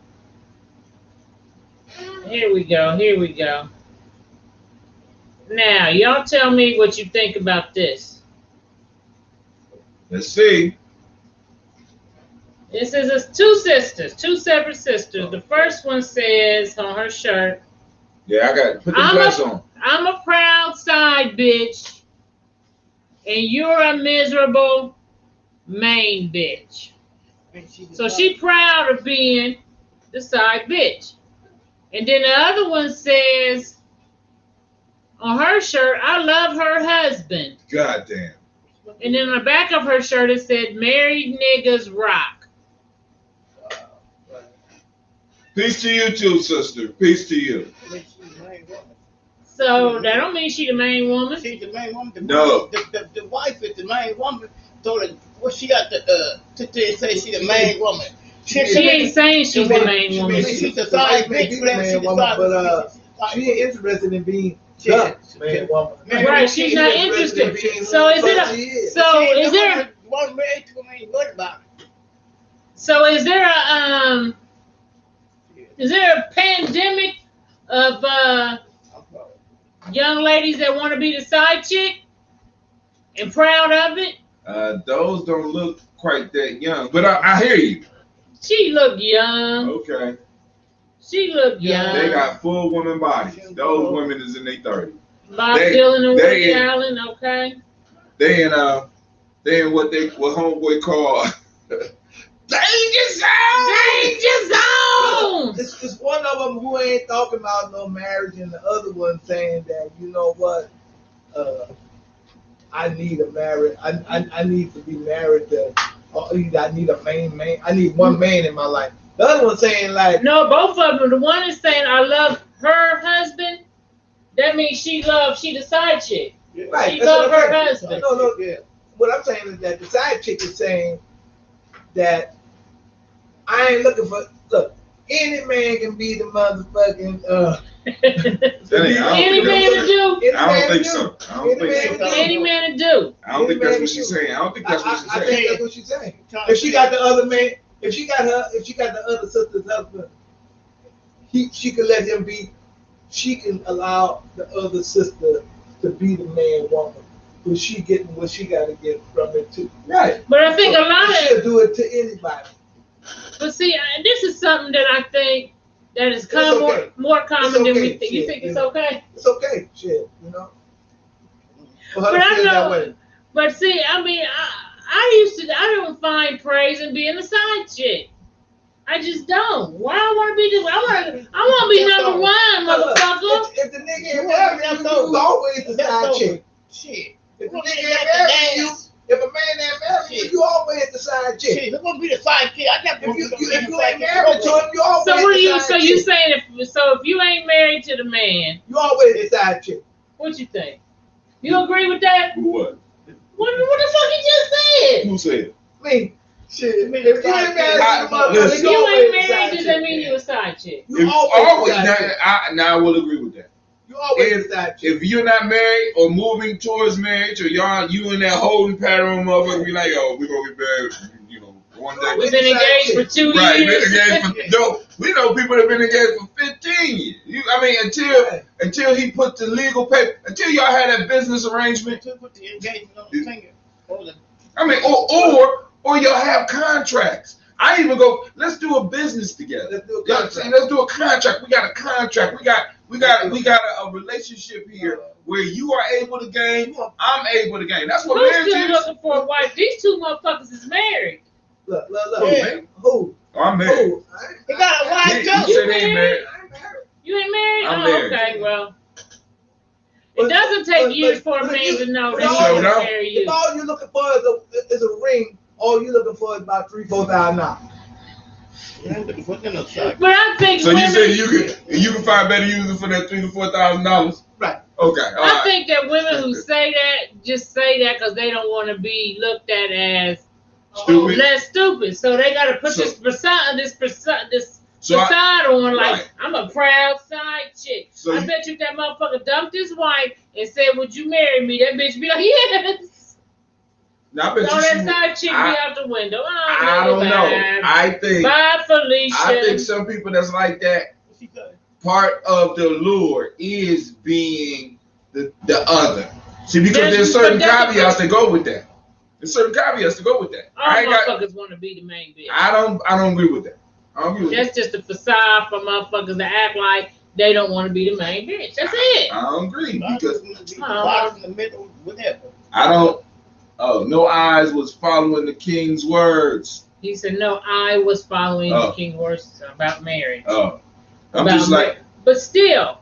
Here we go. Now, y'all tell me what you think about this. Let's see. This is two separate sisters. The first one says on her shirt, yeah, I got to put the glass on. I'm a proud side bitch, and you're a miserable main bitch. So she proud of being the side bitch. And then the other one says on her shirt, I love her husband. God damn. And then on the back of her shirt, it said, married niggas rock. Peace to you too, sister. Peace to you. So that don't mean she the main woman. She's the main woman. No. The wife is the main woman. Told her what she got to say she the main woman. She ain't saying she's the main woman. She's the side bitch, but she ain't interested in being the main woman. Right, she's not interested. So is there one married to him ain't good about it. So is there a pandemic of young ladies that want to be the side chick and proud of it? Those don't look quite that young, but I hear you. She look young. Okay. She look young. They got full woman bodies. Those women is in their 30s. Bob Dylan and Woody Allen, okay. They in what homeboy call danger zone. Danger zone. It's one of them who ain't talking about no marriage, and the other one saying that, you know what, I need a marriage. I need to be married to. I need a main man. I need one man in my life. The other one saying like, no, both of them. The one is saying I love her husband. That means she the side chick. Yeah. Right. She love her husband. No. Yeah. What I'm saying is that the side chick is saying that I ain't looking for. Look, any man can be the motherfucking. Any man to do. I don't think so. Any man to do. I don't think that's what she's saying. I don't think that's what she's saying. I think that's what she's saying. If she got the other man, if she got the other sister's husband, she can let him be. She can allow the other sister to be the man woman, but she getting what she got to get from it too. Right. But I think a lot of she'll do it to anybody. But see, this is something that I think that is more common than we think. You think it's okay? It's okay, shit. You know. But I know. But see, I mean, I don't find praise in being a side chick. I just don't. Why I want to be this? I want to be number one, motherfucker. If the nigga ain't married, you always the side chick. Shit. If the nigga ain't married, you. If a man ain't married, you always the side chick. Who's gonna be the side chick? I got if you ain't married to him, you always. So what are you? The So you saying if you ain't married to the man, you always the side chick. What you think? You agree with that? What? What the fuck you just said? Who said? Me. Shit. If you ain't married, if you ain't married, does that mean you a side chick? You always. Now I will agree with that. You always the side chick. If you're not married or moving towards marriage, or you in that holding pattern, motherfucker, be like, oh, we're gonna be married, you know, one day. We've been engaged for 2 years. Right, been engaged we know people that have been engaged for 15 years. Until he put the legal paper, until y'all had that business arrangement. Until put the engagement on the finger. Or y'all have contracts. I even go, let's do a business together. Let's do a contract. We got a contract. We got a relationship here where you are able to gain, I'm able to gain. That's what marriage is. Who's still looking for a wife? These two motherfuckers is married. Look. Yeah. Who? Oh, I'm married. You got a wife too. You said they ain't married. You ain't married? I'm married. Okay, well. It doesn't take years for a man to know that he's going to marry you. If all you're looking for is a ring, all you're looking for is about $3,000-$4,000. But I think so. You say you can find better users for that $3,000 to $4,000. Right. Okay. I think that women who say that just say that because they don't want to be looked at as stupid. Less stupid. So they got to put this facade on like right. I'm a proud side chick. So I bet you that motherfucker dumped his wife and said, "Would you marry me?" That bitch be like, "Yes." Now, I bet that side chick be out the window. I don't know. I think. Bye, Felicia. I think some people that's like that. Part of the lure is being the other. See, because there's certain caveats that go with that. All motherfuckers want to be the main bitch. I don't agree with that. That's just a facade for motherfuckers to act like they don't want to be the main bitch. That's it. I don't agree because in the middle, whatever. I don't. Oh, no eyes was following the king's words. He said, no, I was following the king's words about marriage. Oh. I'm just like. But still,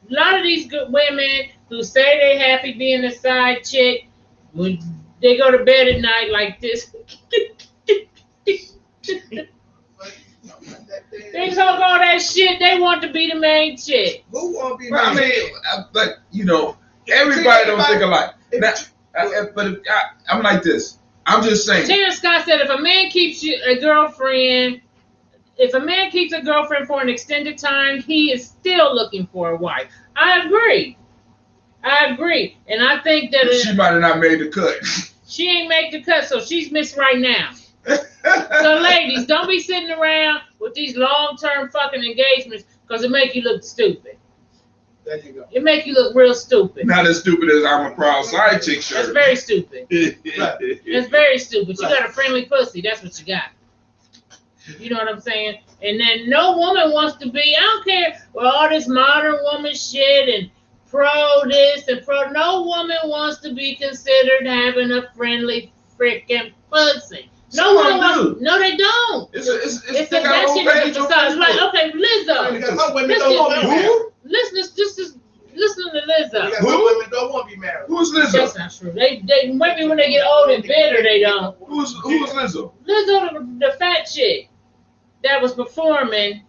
a lot of these good women who say they happy being a side chick, when they go to bed at night like this. They talk all that shit. They want to be the main chick. Who want to be main chick? But, everybody don't think alike. I'm like this. I'm just saying. Terrence Scott said if a man keeps a girlfriend for an extended time, he is still looking for a wife. I agree. And I think that she might have not made the cut. She ain't made the cut, so she's missed right now. So ladies, don't be sitting around with these long-term fucking engagements because it make you look stupid. There you go. It make you look real stupid. Not as stupid as I'm a proud side chick shirt. That's very stupid. Right. That's very stupid. You got a friendly pussy. That's what you got. You know what I'm saying? And then no woman wants to be, I don't care, well, all this modern woman shit and pro this and pro. No woman wants to be considered having a friendly freaking pussy. No one wants. No, they don't. It's a that shit is besides. Like, okay, Lizzo. Some women don't want to be married. Listen to Lizzo. Some women don't want to be married. Who's Lizzo? That's not true. They maybe when they get old and bitter, they don't. Who's Lizzo? Lizzo, the fat chick that was performing,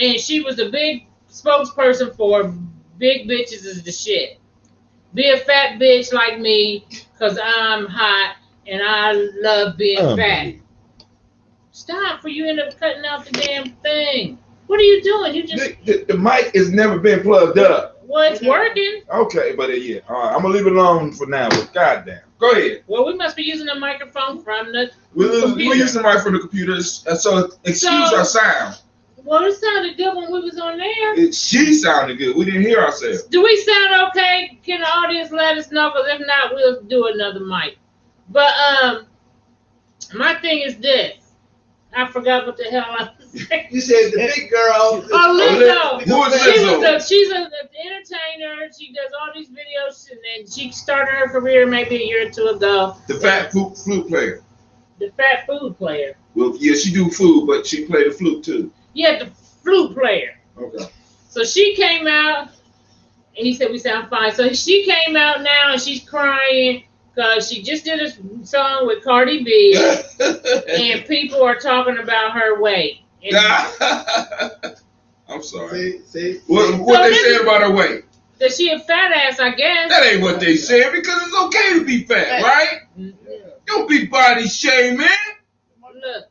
and she was a big spokesperson for big bitches is the shit. Be a fat bitch like me, cause I'm hot and I love being fat. Stop, for you end up cutting out the damn thing. What are you doing? You just the mic has never been plugged up. Well, it's working. Okay, but yeah, all right, I'm gonna leave it alone for now. But goddamn, go ahead. Well, we must be using a microphone from the We're using the mic from the computer, so excuse our sound. Well, it sounded good when we was on there. She sounded good. We didn't hear ourselves. Do we sound okay? Can the audience let us know? Because if not, we'll do another mic. But my thing is this. I forgot what the hell I was saying. You said the big girl. Oh, Lizzo. Who is Lizzo? She's an entertainer. She does all these videos, and then she started her career maybe a year or two ago. The fat flute player. The fat food player. Well, yeah, she do food, but she play the flute too. Yeah, the flute player. Okay. So she came out, and he said we sound fine. So she came out now, and she's crying because she just did a song with Cardi B, and people are talking about her weight. I'm sorry. See? What they say about her weight? That she a fat ass, I guess. That ain't what they said, because it's okay to be fat, right? Don't be body shaming. Look.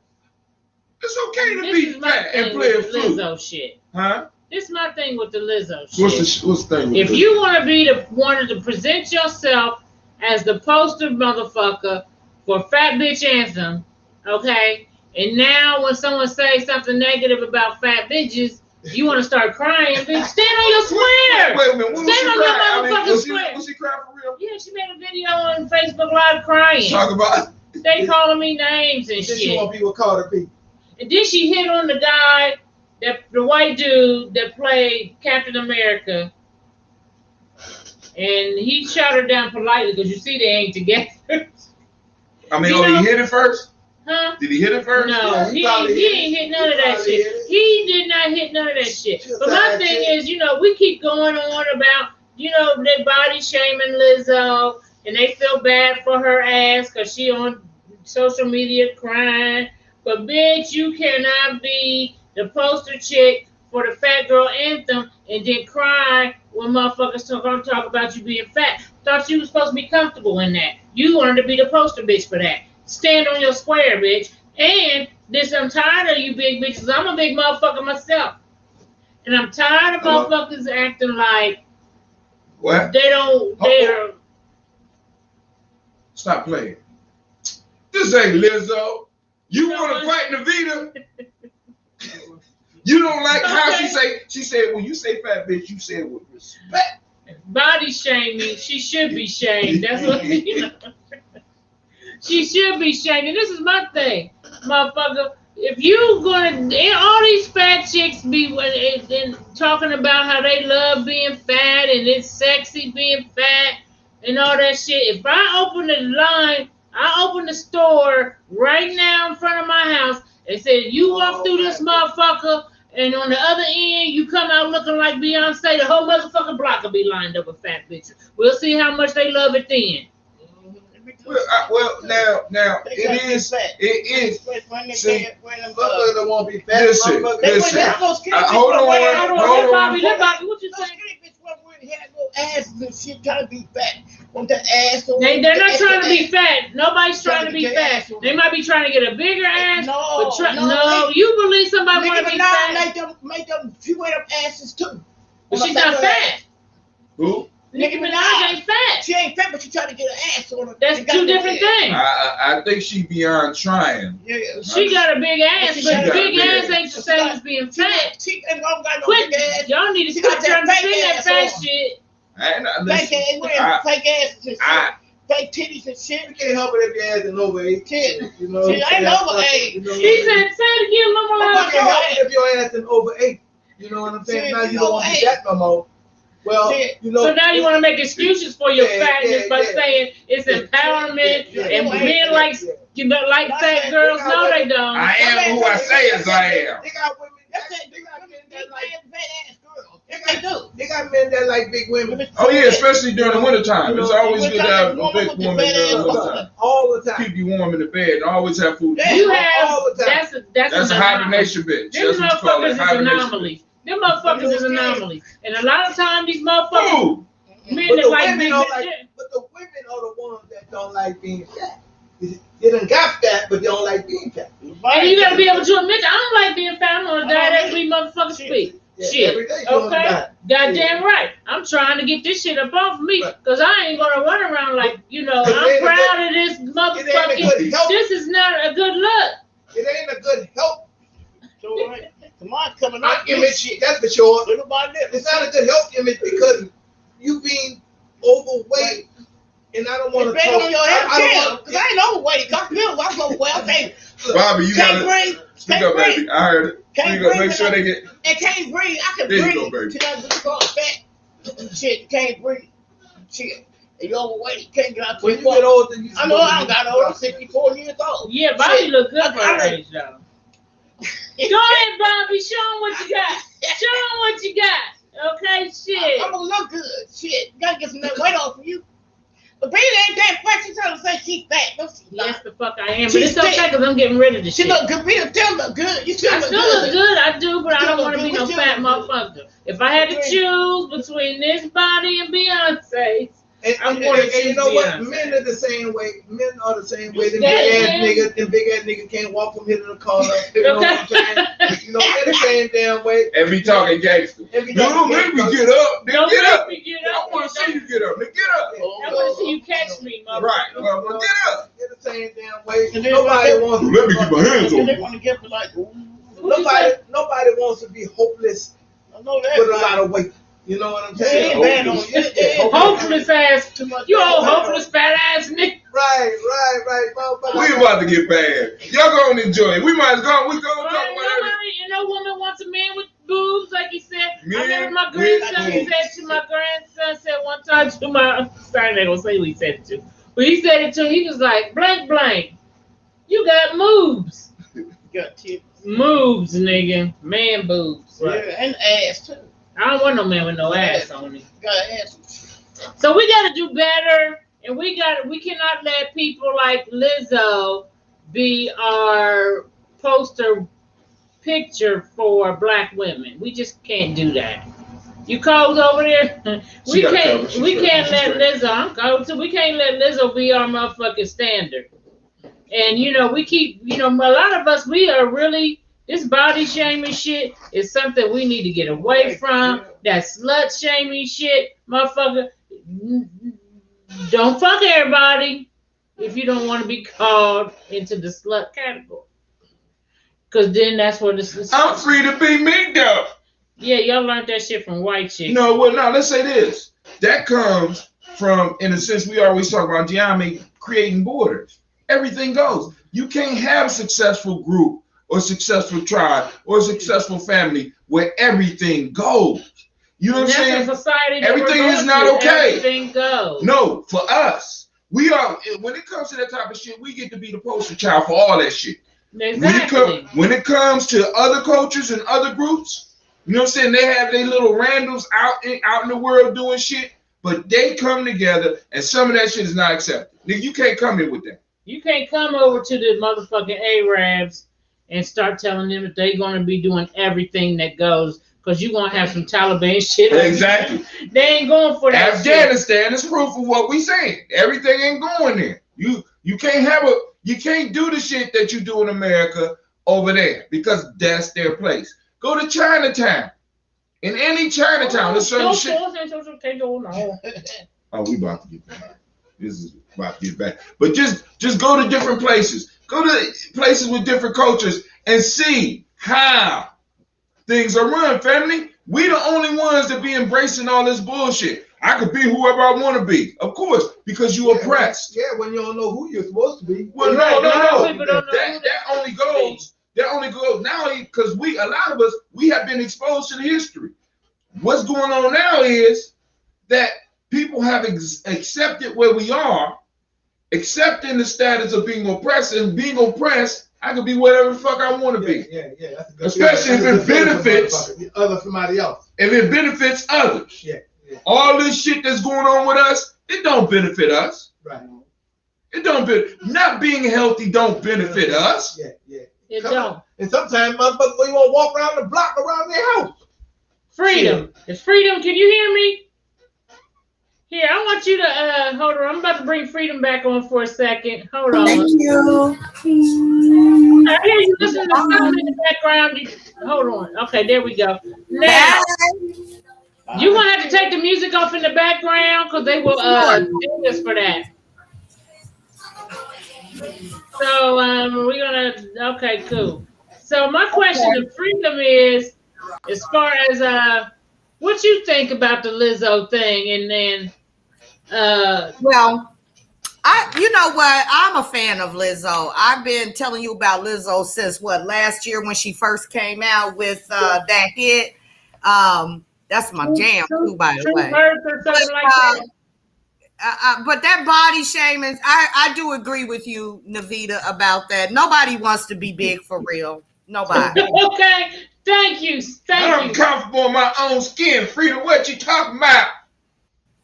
It's okay to be fat and play a flute. Lizzo shit. Huh? This is my thing with the Lizzo shit. What's the thing with if you want to be the one to present yourself as the poster motherfucker for Fat Bitch Anthem, okay? And now when someone says something negative about fat bitches, you want to start crying, bitch. Stand on your square. Wait a minute. Stand on your motherfucking square. Was she crying for real? Yeah, she made a video on Facebook Live crying. Talk about They calling me names and Then shit. she want people call her people. And then she hit on the guy, the white dude that played Captain America. And he shot her down politely because you see they ain't together. I mean, he hit it first? Huh? Did he hit it first? No, Yeah, he ain't hit none of that shit. He did not hit none of that shit. But my thing is, we keep going on about, they body shaming Lizzo, and they feel bad for her ass because she on social media crying. But bitch, you cannot be the poster chick for the fat girl anthem and then cry when motherfuckers talk about you being fat. Thought you was supposed to be comfortable in that. You wanted to be the poster bitch for that. Stand on your square, bitch. And I'm tired of you big bitches. I'm a big motherfucker myself. And I'm tired of motherfuckers acting like what? They're Stop playing. This ain't Lizzo. You want to fight Navita? You don't like how she said, when you say fat bitch, you say it with respect. Body shaming, she should be shamed. That's what she should be shamed. And this is my thing, motherfucker. If you all these fat chicks be talking about how they love being fat and it's sexy being fat and all that shit. If I open the store right now in front of my house and said, you walk through this motherfucker, and on the other end, you come out looking like Beyonce, the whole motherfucking block will be lined up with fat bitches. We'll see how much they love it then. Well, now it is. See, Motherfucker don't want to be fat. listen. Hold on. Bobby, what you saying? She trying to be fat. Want that ass on. They're not trying to be fat. Nobody's trying to be fat. They might be trying to get a bigger ass. No, you believe somebody want to be fat? Make them few of them asses too. But she's not fat. Who? Nicki Minaj ain't fat. She ain't fat, but she trying to get an ass on her. That's two different things. I I think she beyond trying. Yeah. She got a big ass, She but got big a big ass ass. ain't the same as being fat. She ain't got no Quit. big ass. Y'all need to She stop got that trying to fake sing that ass fat on. shit. Fake ass, wearing fake asses and shit. Fake titties and shit. You can't help it if your ass is over 8. Shit. You know what She I'm ain't saying? over 8. You know what He I'm said, say it again, You Mama. can't help it if your ass is over 8. You know what I'm saying? Shit, Now you you don't want to be know, that no more. Well, Shit. you know. So now you want to make excuses for your Yeah, fatness yeah, by yeah. saying it's empowerment and men like like fat girls. No, they don't. I am who I say is I am. They got women. That's it. They got men that They like. like fat ass girls. Yes, they do. They got men that like big women. Oh yeah, especially during the wintertime. It's always good to have a big woman during the wintertime. All the time. Keep you warm in the bed and always have food. Yeah. You have All the time. that's That's a hibernation bitch. Them That's what you call motherfuckers it. is Hibernation. anomalies. Them motherfuckers is anomalies. And a lot of times these motherfuckers, Food. men But that the like women big don't bitches. like. But the women are the ones that don't like being fat. They done got fat, but they don't like being fat. And you gotta be able to admit, I don't like being fat. I'm gonna die every motherfucker speak. Yeah, Shit. every day doing Okay. that. Goddamn right. I'm trying to get this shit up off of me Right. because I ain't gonna run around like, you know, But it I'm ain't a proud of this It ain't a motherfucking. good help. This is not a good look. It ain't a good help. So, tomorrow coming Our up. image, that's for sure. What about this? It's not a good health image because you being overweight, and I don't want to It's talk. on your head, I don't yeah. want Cause I ain't overweight. I'm good. I'm so well. Can't Bobby, you gotta breathe. speak Can't up, breathe. baby. I heard it. Can't Speak up. breathe Make sure they get. And can't breathe. I can There you breathe. go, baby. See that bitch called fat. Shit, you can't breathe. Shit. And you're overweight. You can't get out to when the you get older. You I know I don't got old. I'm 64 years old. Yeah, Bobby Shit. look good for her I- age though. Go ahead, Bobby. Show him what you got. Show him what you got. Okay, shit. I'm gonna look good. Shit. You gotta get some weight off of you. But baby ain't that fat. She's trying to say she's fat. No, she's not. Yes, the fuck I am. But She's it's okay thick. because I'm getting rid of the She shit. look good. Rita still look good. You still I look still good. look good, I do, but I Still don't look want to be good. no We fat still look motherfucker. If I had to choose between this body and Beyonce's, I'm gonna And you know choose what? Beyonce. Men are the same way. Men are the same way. Them Yeah, big ass yeah. niggas. Them big ass niggas can't walk from here to the corner. You know what I'm saying? You know they're the same damn way. And be talking gangster. Every You don't make me get up. Then Don't get up. make me get I up. want to see you get up. Then get up. I want to see you catch me, motherfucker. Right. Well, get up. They're the same damn way. And then Nobody wants. Let me get my hands And on they you. want to give her like, ooh. Nobody wants to be hopeless I know that. with a lot of weight. You know what I'm They saying? ain't bad on you. They ain't Hopeless ass. too much. You old hopeless fat ass nigga. Right, motherfucker. We about to get bad. Y'all gonna enjoy it. We might as well. We gonna talk Right, about it. and no woman wants a man with boobs, like he said. I Men remember my with grandson boobs. said one time to my, sorry, I ain't gonna say who he said it to, but he said it to him. He was like, blank, you got moves. Got tits. Moves, nigga. Man boobs. Yeah, and ass too. I don't want no man with no ass on him. Got ass. So we gotta do better, and we cannot let people like Lizzo be our poster picture for black women. We just can't do that. You cold over there? We can't let Lizzo. I'm cold too. We can't let Lizzo be our motherfucking standard. And you know, we keep, you know, a lot of us, we are really, this body shaming shit is something we need to get away from. That slut shaming shit, motherfucker. Don't fuck everybody if you don't want to be called into the slut category. Cause then that's what it's. I'm free to be me, though. Yeah, y'all learned that shit from white chicks. No, well, no. Let's say this. That comes from, in a sense, we always talk about Gianni creating borders. Everything goes. You can't have a successful group or successful tribe or a successful family where everything goes. You know what I'm saying? That's a society that Everything we're is going not through. okay. Everything goes. No, for us, we are. When it comes to that type of shit, we get to be the poster child for all that shit. Exactly. When it comes to other cultures and other groups, you know what I'm saying? They have their little randoms out in the world doing shit, but they come together, and some of that shit is not accepted. Nigga, you can't come in with that. You can't come over to the motherfucking Arabs and start telling them that they're going to be doing everything that goes, because you're going to have some Taliban shit. Exactly. They ain't going for that Afghanistan is proof of what we saying. Everything ain't going there. You can't do the shit that you do in America over there because that's their place. Go to Chinatown. In any Chinatown, there's certain shit. Oh, we about to get that. This is about to get back. But just go to different places. Go to places with different cultures and see how things are run, family. We the only ones that be embracing all this bullshit. I could be whoever I want to be, of course, because you oppressed. Yeah, when you don't know who you're supposed to be. Well, no. That only goes now because a lot of us, we have been exposed to the history. What's going on now is that people have accepted where we are, accepting the status of being oppressed, and being oppressed, I can be whatever the fuck I want to be. Yeah. Especially if it benefits somebody else. If it benefits others. Yeah. All this shit that's going on with us, it don't benefit us. Right. It don't benefit. Not being healthy don't benefit us. Yeah. It don't. And sometimes motherfuckers you want to walk around the block around their house. Freedom. It's freedom. Can you hear me? Here, I want you to hold on. I'm about to bring Freedom back on for a second. Hold on. Thank you. I hear you listening to something in the background. Hold on. Okay, there we go. Now, you're going to have to take the music off in the background because they will do this for that. So, we're going to, okay, cool. So, my question to Freedom is, as far as what you think about the Lizzo thing, and then well, you know what? I'm a fan of Lizzo. I've been telling you about Lizzo since last year when she first came out with that hit. That's my jam too, by the way. Or something like that. But that body shaming, I do agree with you, Navita, about that. Nobody wants to be big for real. Nobody. Okay. Thank you. I'm comfortable in my own skin. Freedom, what you talking about?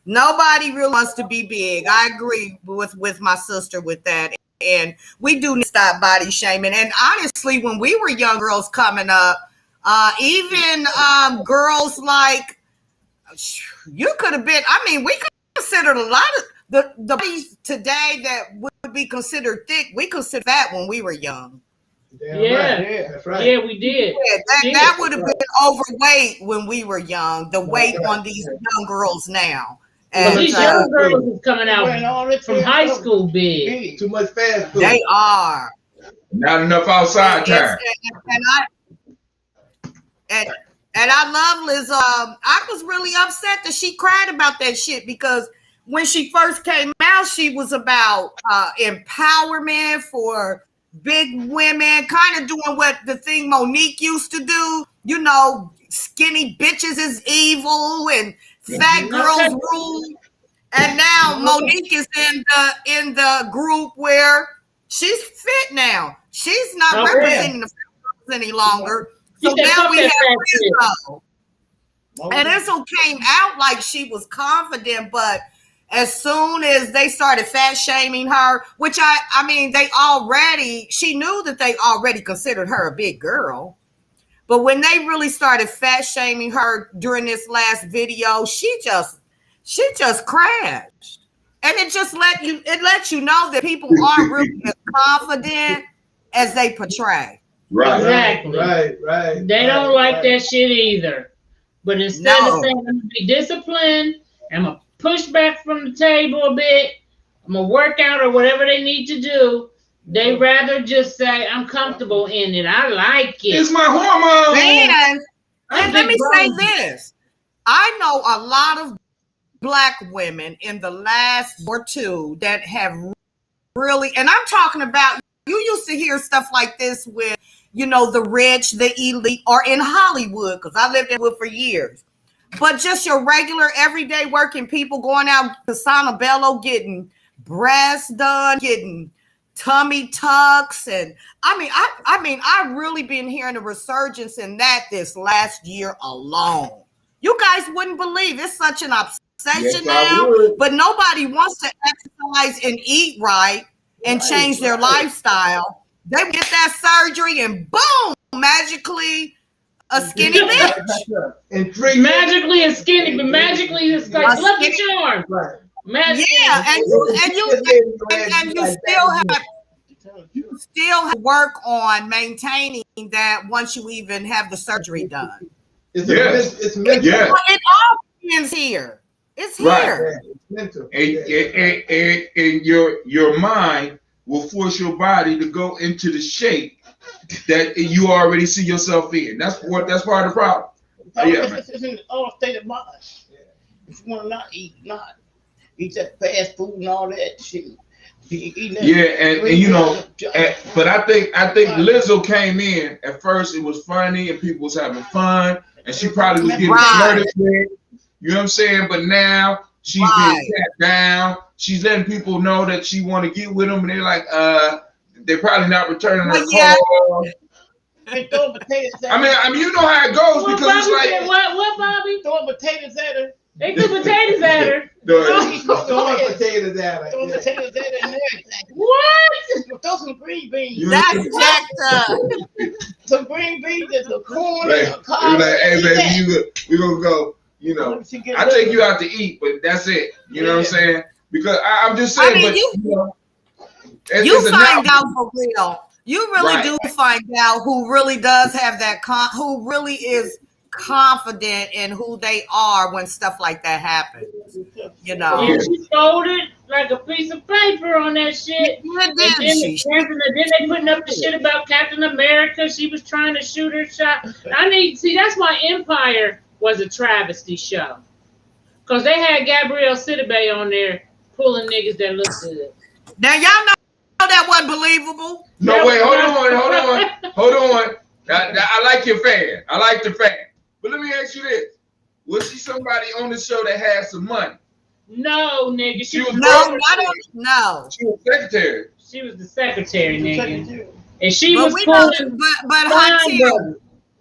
Nobody really wants to be big. I agree with my sister with that. And we do need to stop body shaming. And honestly, when we were young girls coming up, even girls like, you could have been, we considered a lot of the bodies today that would be considered thick. We considered that when we were young. Yeah, that's right. Yeah, we did. Yeah, that would have been overweight when we were young. The weight on these young girls now. And these young girls is coming out from high school big. Too much fast food. They are. Not enough outside time. And I love Lizzo. I was really upset that she cried about that shit because when she first came out, she was about empowerment for big women, kind of doing what the thing Monique used to do. You know, skinny bitches is evil and fat girls rule. And now Monique is in the group where she's fit now. She's not representing the fat girls any longer. So now we have Lizzo. And Lizzo came out like she was confident, but as soon as they started fat shaming her, which she knew that they already considered her a big girl. But when they really started fat shaming her during this last video, she just crashed. And it just lets you know that people aren't really as confident as they portray. Right. Exactly. Right. They don't like that shit either. But instead of saying I'm gonna be disciplined, I'm gonna push back from the table a bit, I'm gonna work out or whatever they need to do, they rather just say I'm comfortable in it. I like it. It's my hormone. And let me say this. I know a lot of Black women in the last or two that have really, and I'm talking about, you used to hear stuff like this with, the rich, the elite, or in Hollywood, because I lived in Hollywood for years. But just your regular, everyday working people going out to Santabello, getting breasts done, getting tummy tucks. And I really been hearing a resurgence in that this last year alone. You guys wouldn't believe it's such an obsession now, but nobody wants to exercise and eat right and change their lifestyle. They get that surgery and boom, magically a skinny bitch. Magically a skinny, but magically it's like Lucky Charms. Right. Yeah, and you still have to work on maintaining that once you even have the surgery done. It's mental. It all begins here. It's Right. here. It's mental. And your mind will force your body to go into the shape that you already see yourself in. That's part of the problem. It's in all state of mind. If you want to not eat that fast food and all that shit. And you know, but I think Lizzo came in at first. It was funny and people was having fun, and she probably was getting flirted with. You know what I'm saying? But now she's being tapped down. She's letting people know that she want to get with them, and they're like, they're probably not returning her call. I mean, you know how it goes because Bobby it's like said, what, Bobby? Throwing potatoes at her. They threw potatoes at her. Throwing potatoes at her. Throwing potatoes at her and everything. What? Throw some green beans. That's jacked up. Some green beans and some corn right. and a collard. Like, hey baby, we're gonna go. You know, I take you out to eat, but that's it. You know what I'm saying? Because I'm just saying. I mean, you find out for real. You really do find out who really does have that who really is confident in who they are when stuff like that happens. You know. Yeah, she folded like a piece of paper on that shit. And then they putting up the shit about Captain America. She was trying to shoot her shot. That's why Empire was a travesty show. Because they had Gabrielle Sidibe on there pulling niggas that look good. Now y'all know that wasn't believable. No, wait, hold on. I like your fan. I like the fan. But let me ask you this. Was she somebody on the show that had some money? No, nigga. She was no. She was secretary. She was the secretary, nigga. And she was pulling. But Hatim,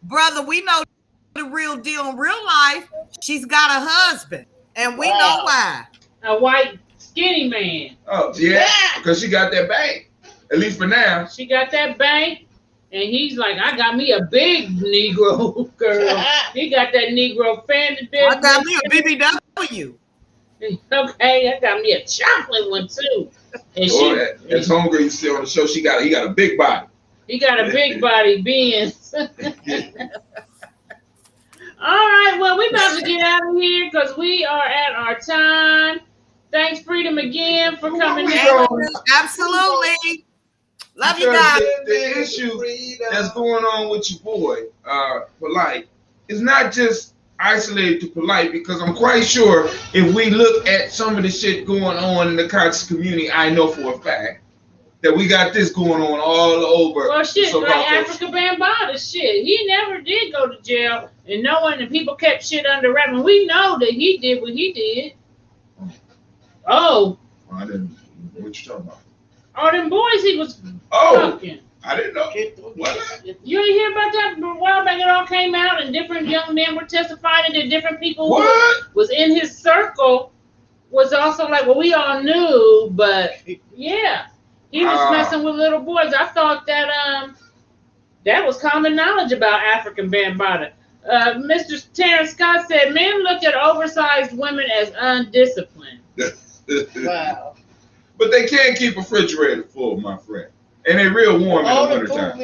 brother, we know the real deal in real life. She's got a husband. And we know why. A white skinny man. Oh, yeah. Because she got that bank. At least for now. She got that bank. And he's like, I got me a big Negro girl. He got that Negro family business. I got me a BBW. Okay, I got me a chocolate one too. And that's homegirl you see on the show. He got a big body. He got a big body, Benz. All right, well, we're about to get out of here because we are at our time. Thanks, Freedom, again for coming in. Absolutely. Love you guys. The issue that's going on with your boy, Polite, is not just isolated to Polite, because I'm quite sure if we look at some of the shit going on in the conscious community, I know for a fact that we got this going on all over. Well, shit, like Africa Bambaataa, shit. He never did go to jail, and no one, and people kept shit under wraps. And we know that he did what he did. Oh. I didn't. What you talking about? Oh, them boys he was fucking. I didn't know. What? You didn't hear about that a while back? It all came out, and different young men were testifying that different people who was in his circle was also like, well, we all knew, but yeah, he was messing with little boys. I thought that that was common knowledge about African Bambaataa. Mr. Terrence Scott said, men look at oversized women as undisciplined. Wow. But they can't keep a refrigerator full, my friend. And they real warm in the wintertime.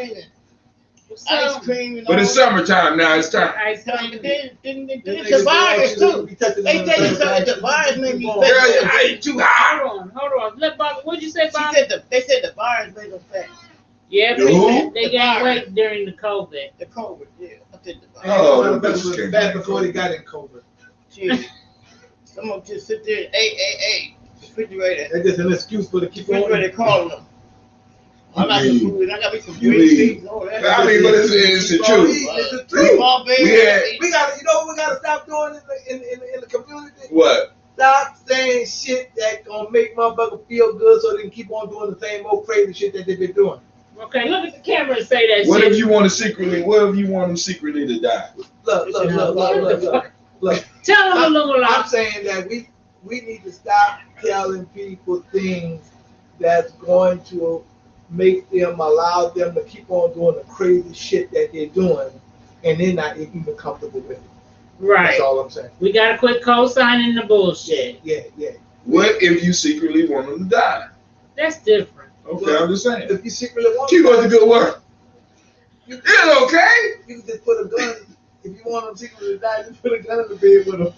Ice cream. But it's summertime now. It's time. Ice cream. It's the virus too. They tell you something. The virus made me fat. Girl, I ain't too high. Hold on. Let Bob. What'd you say, Bob? They said the virus made them fat. Yeah, they gained weight during the COVID. The COVID, yeah. I said the virus. Oh, that was bad before they got in COVID. Some of them just sit there and hey. Refrigerator. That's just an excuse for to keep on. Refrigerator calling them. I got some food and I got me some green beans. I mean, but it's the truth. It's the truth. We got you know what we gotta stop doing in the community? What? Stop saying shit that gonna make motherfuckers feel good so they can keep on doing the same old crazy shit that they've been doing. Okay, look at the camera and say that what shit. What if you want them secretly to die? Look. Tell them a little I'm saying that we need to stop telling people things that's going to allow them to keep on doing the crazy shit that they're doing, and they're not even comfortable with it. Right. That's all I'm saying. We gotta quit co-signing the bullshit. Yeah. What if you secretly want them to die? That's different. Okay, well, I'm just saying. If you secretly want keep up the good work. It's okay. You can just put a gun. If you want them secretly to die, just put a gun in the bed with them.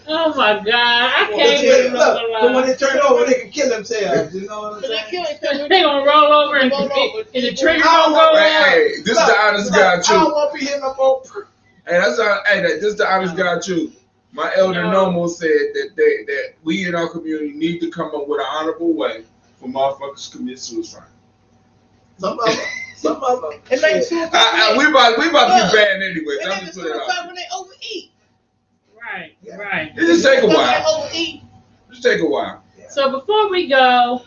Oh my God, I But can't yeah, with look, but when they turn over, they can kill themselves. You know what I'm But they saying? kill each other. They gonna roll over and Roll over. the trigger I don't gonna go want- Hey, off. hey, this is the honest guy I don't too. want to be here no more. Hey, this is the honest guy too. My elder No. Nomo said that we in our community need to come up with an honorable way for motherfuckers to commit suicide. Some of them. It makes suicide. We about to be banned anyways. They I'm make just putting it suicide out. when they overeat. Right, Yeah. right. It just take a When they while. overeat. Just take a while. So before we go,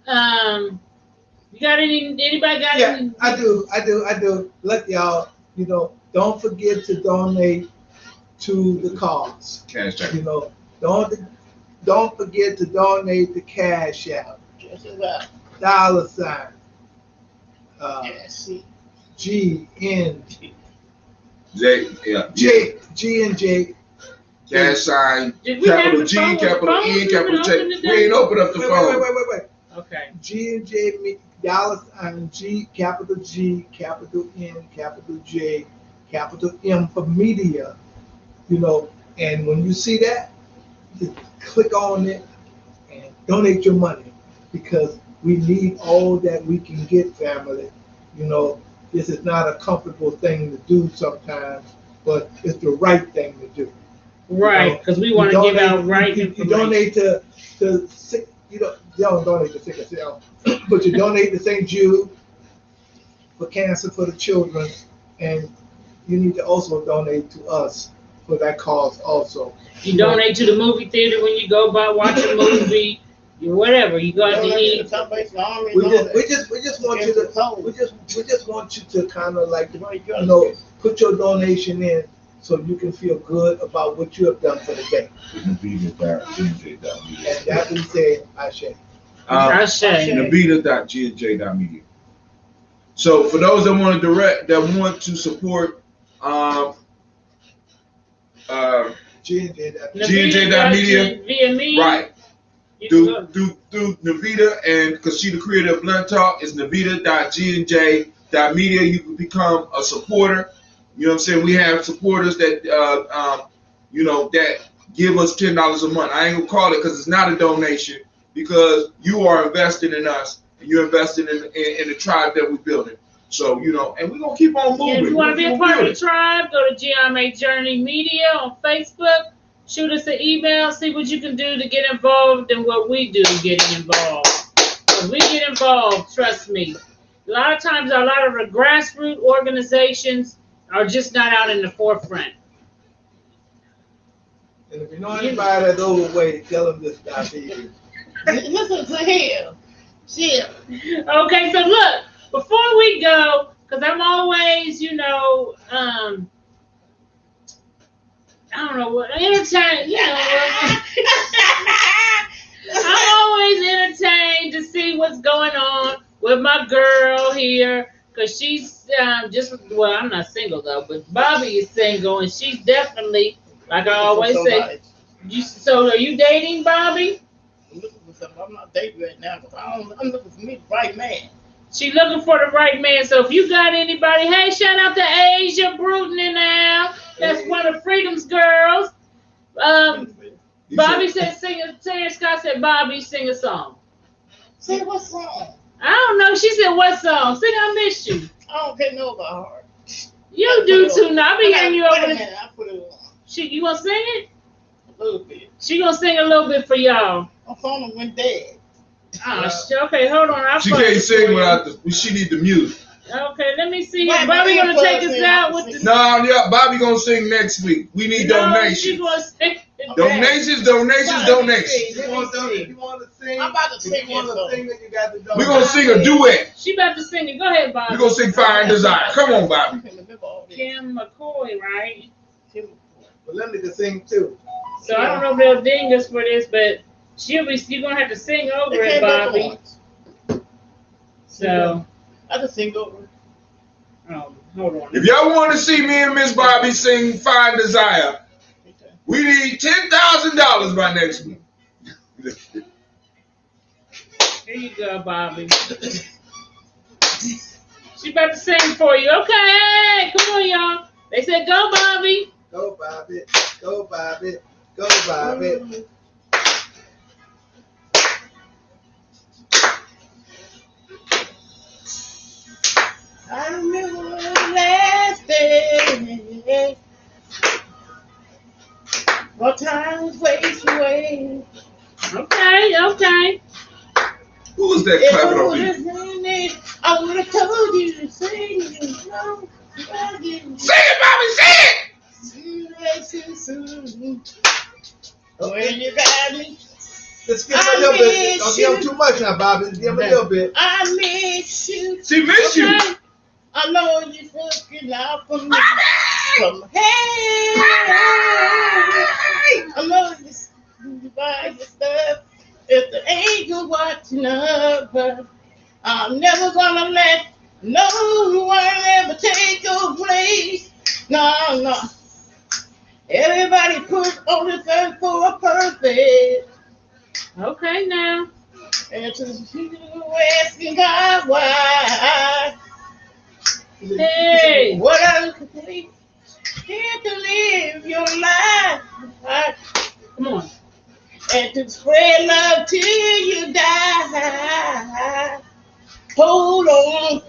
you got anybody got Yeah, any? I do. Look, y'all, don't forget to donate to the cause. Cash check. Don't forget to donate the Cash App, Just about. $. Yeah, see. GN J, yeah. G&J. Cash sign. Did we have Capital the G, phone? capital The E, phones capital even J. open today? We ain't open up the phone. Wait. Okay. G&J, $, capital G, capital N, capital J, capital M for media. And when you see that, just click on it and donate your money, because we need all that we can get, family. This is not a comfortable thing to do sometimes, but it's the right thing to do. Right, because we want to give out right information. You donate to sick. You don't donate to sick and cell, but you donate to St. Jude for cancer for the children, and you need to also donate to us for that cause also. You donate to the movie theater when you go by watch a movie, whatever. You go out to eat. We just want you to kind of like put your donation in so you can feel good about what you have done for the day. And that we say, Ashe. Navita.gj.media. So for those that want to support G&J.media via me, right? Through Navita, and because she the creator of Blunt Talk, is Navita.gj.media. You can become a supporter. You know what I'm saying? We have supporters that that give us $10 a month. I ain't gonna call it because it's not a donation, because you are investing in us and you're investing in the tribe that we're building. So, and we're going to keep on moving. And if you want to be a part of the tribe, go to GMA Journey Media on Facebook. Shoot us an email. See what you can do to get involved in what we do getting involved. When we get involved, trust me. A lot of times, a lot of the grassroots organizations are just not out in the forefront. And if you know anybody that's overweight, tell them this diabetes. Listen to him. Shit. Okay, so look, before we go, because I'm always, I don't know what, entertained, I'm always entertained to see what's going on with my girl here, because she's I'm not single though, but Bobby is single, and she's definitely, like I always say, so are you dating, Bobby? I'm looking for something. I'm not dating right now, because I'm looking for me the right man. She looking for the right man. So if you got anybody, hey, shout out to Asia Bruton in now. That's one of Freedom's girls. Bobby said, Sarah Scott said, Bobby, sing a song. Sing what song? I don't know. She said, what song? Sing I Miss You. I don't care no about her. You do too now. I be hearing you over there. I put it on. You gonna sing it? A little bit. She gonna sing a little bit for y'all. My phone went dead. Okay, hold on. She can't sing without she need the music. Okay, let me see. Bobby gonna take us out with the. No, yeah, Bobby gonna sing next week. We need donations. She gonna sing. Donations. If you want to sing, I'm about to sing you got to donate. We're gonna sing a duet. She about to sing it. Go ahead, Bobby. We're gonna sing Fire and Desire. Come on, Bobby. Kim McCoy, right? But Linda can sing too. So I don't know if they'll ding us for this, but you're gonna have to sing over it, Bobby. So I can sing over. Hold on. If y'all want to see me and Miss Bobby sing Fire and Desire, we need $10,000 by next week. Here you go, Bobby. She about to sing for you. Okay, come on, y'all. They said go, Bobby. Go, Bobby. Go, Bobby. Go, Bobby. I remember the last day. What time was wasted away. Okay. Who was that clapping on me? I would have told you to sing it. No, I didn't. Say it, Bobby, say it! Too soon. When you got me, Let's give him a little bit. Don't give him too much now, Bobby. Let's give him a little bit. I miss you. She missed you. I know you're looking out for me. From hey, I know you buy your stuff. If the angel watching over, I'm never gonna let no one ever take your place. No. Everybody put on this earth for a purpose. Okay now. And to you asking God why. Hey. What else could they here to live your life? Come on. And to spread love till you die. Hold on.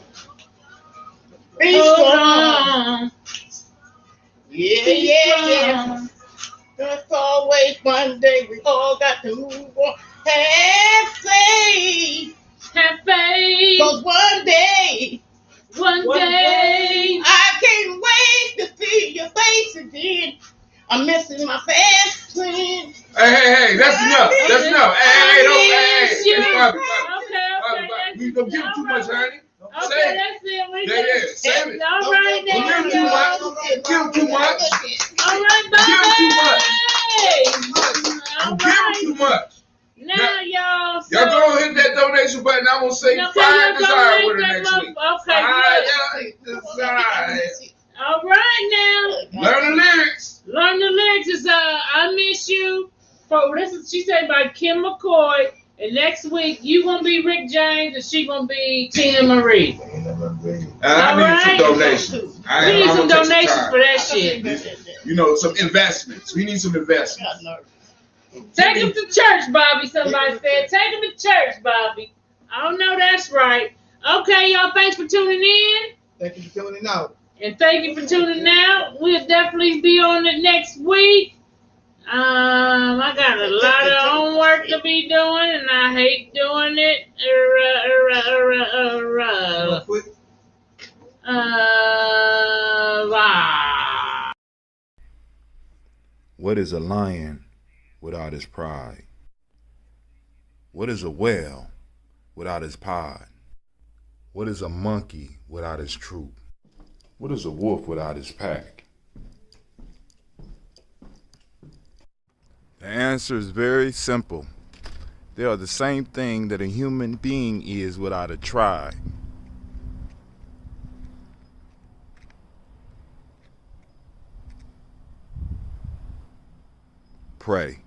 Be strong. Yeah. There's always one day we all got to move on. Have faith. Have faith. 'Cause one day I can't wait to see your face again. I'm missing my best friend. Hey, that's enough. That's enough. Hey, don't, Bobby. Okay. You don't give him too much, honey. Okay, that's it. Yeah, save it. All right now. Don't give him too much. Give him too much. All right, Bobby. Give him too much. All Give him right. too much. Now, y'all. Y'all go hit that donation button. I'm gonna say Okay, five y'all desire go with her hit next that week. Okay, good. Desire. All right now. Learn the lyrics. Learn the lyrics is I Miss You. This is she said by Kim McCoy. And next week you gonna be Rick James and she gonna be Tina Marie. And I need some donations. We need some donations for that shit. You know, some investments. We need some investments. Take him to church, Bobby. Somebody said. Take him to church, Bobby. I don't know. That's right. Okay, y'all. Thanks for tuning in. Thank you for tuning out. And thank you for tuning out. We'll definitely be on it next week. I got a lot of homework to be doing, and I hate doing it. What is a lion without his pride? What is a whale without his pod? What is a monkey without his troop? What is a wolf without his pack? The answer is very simple. They are the same thing that a human being is without a tribe. Pray.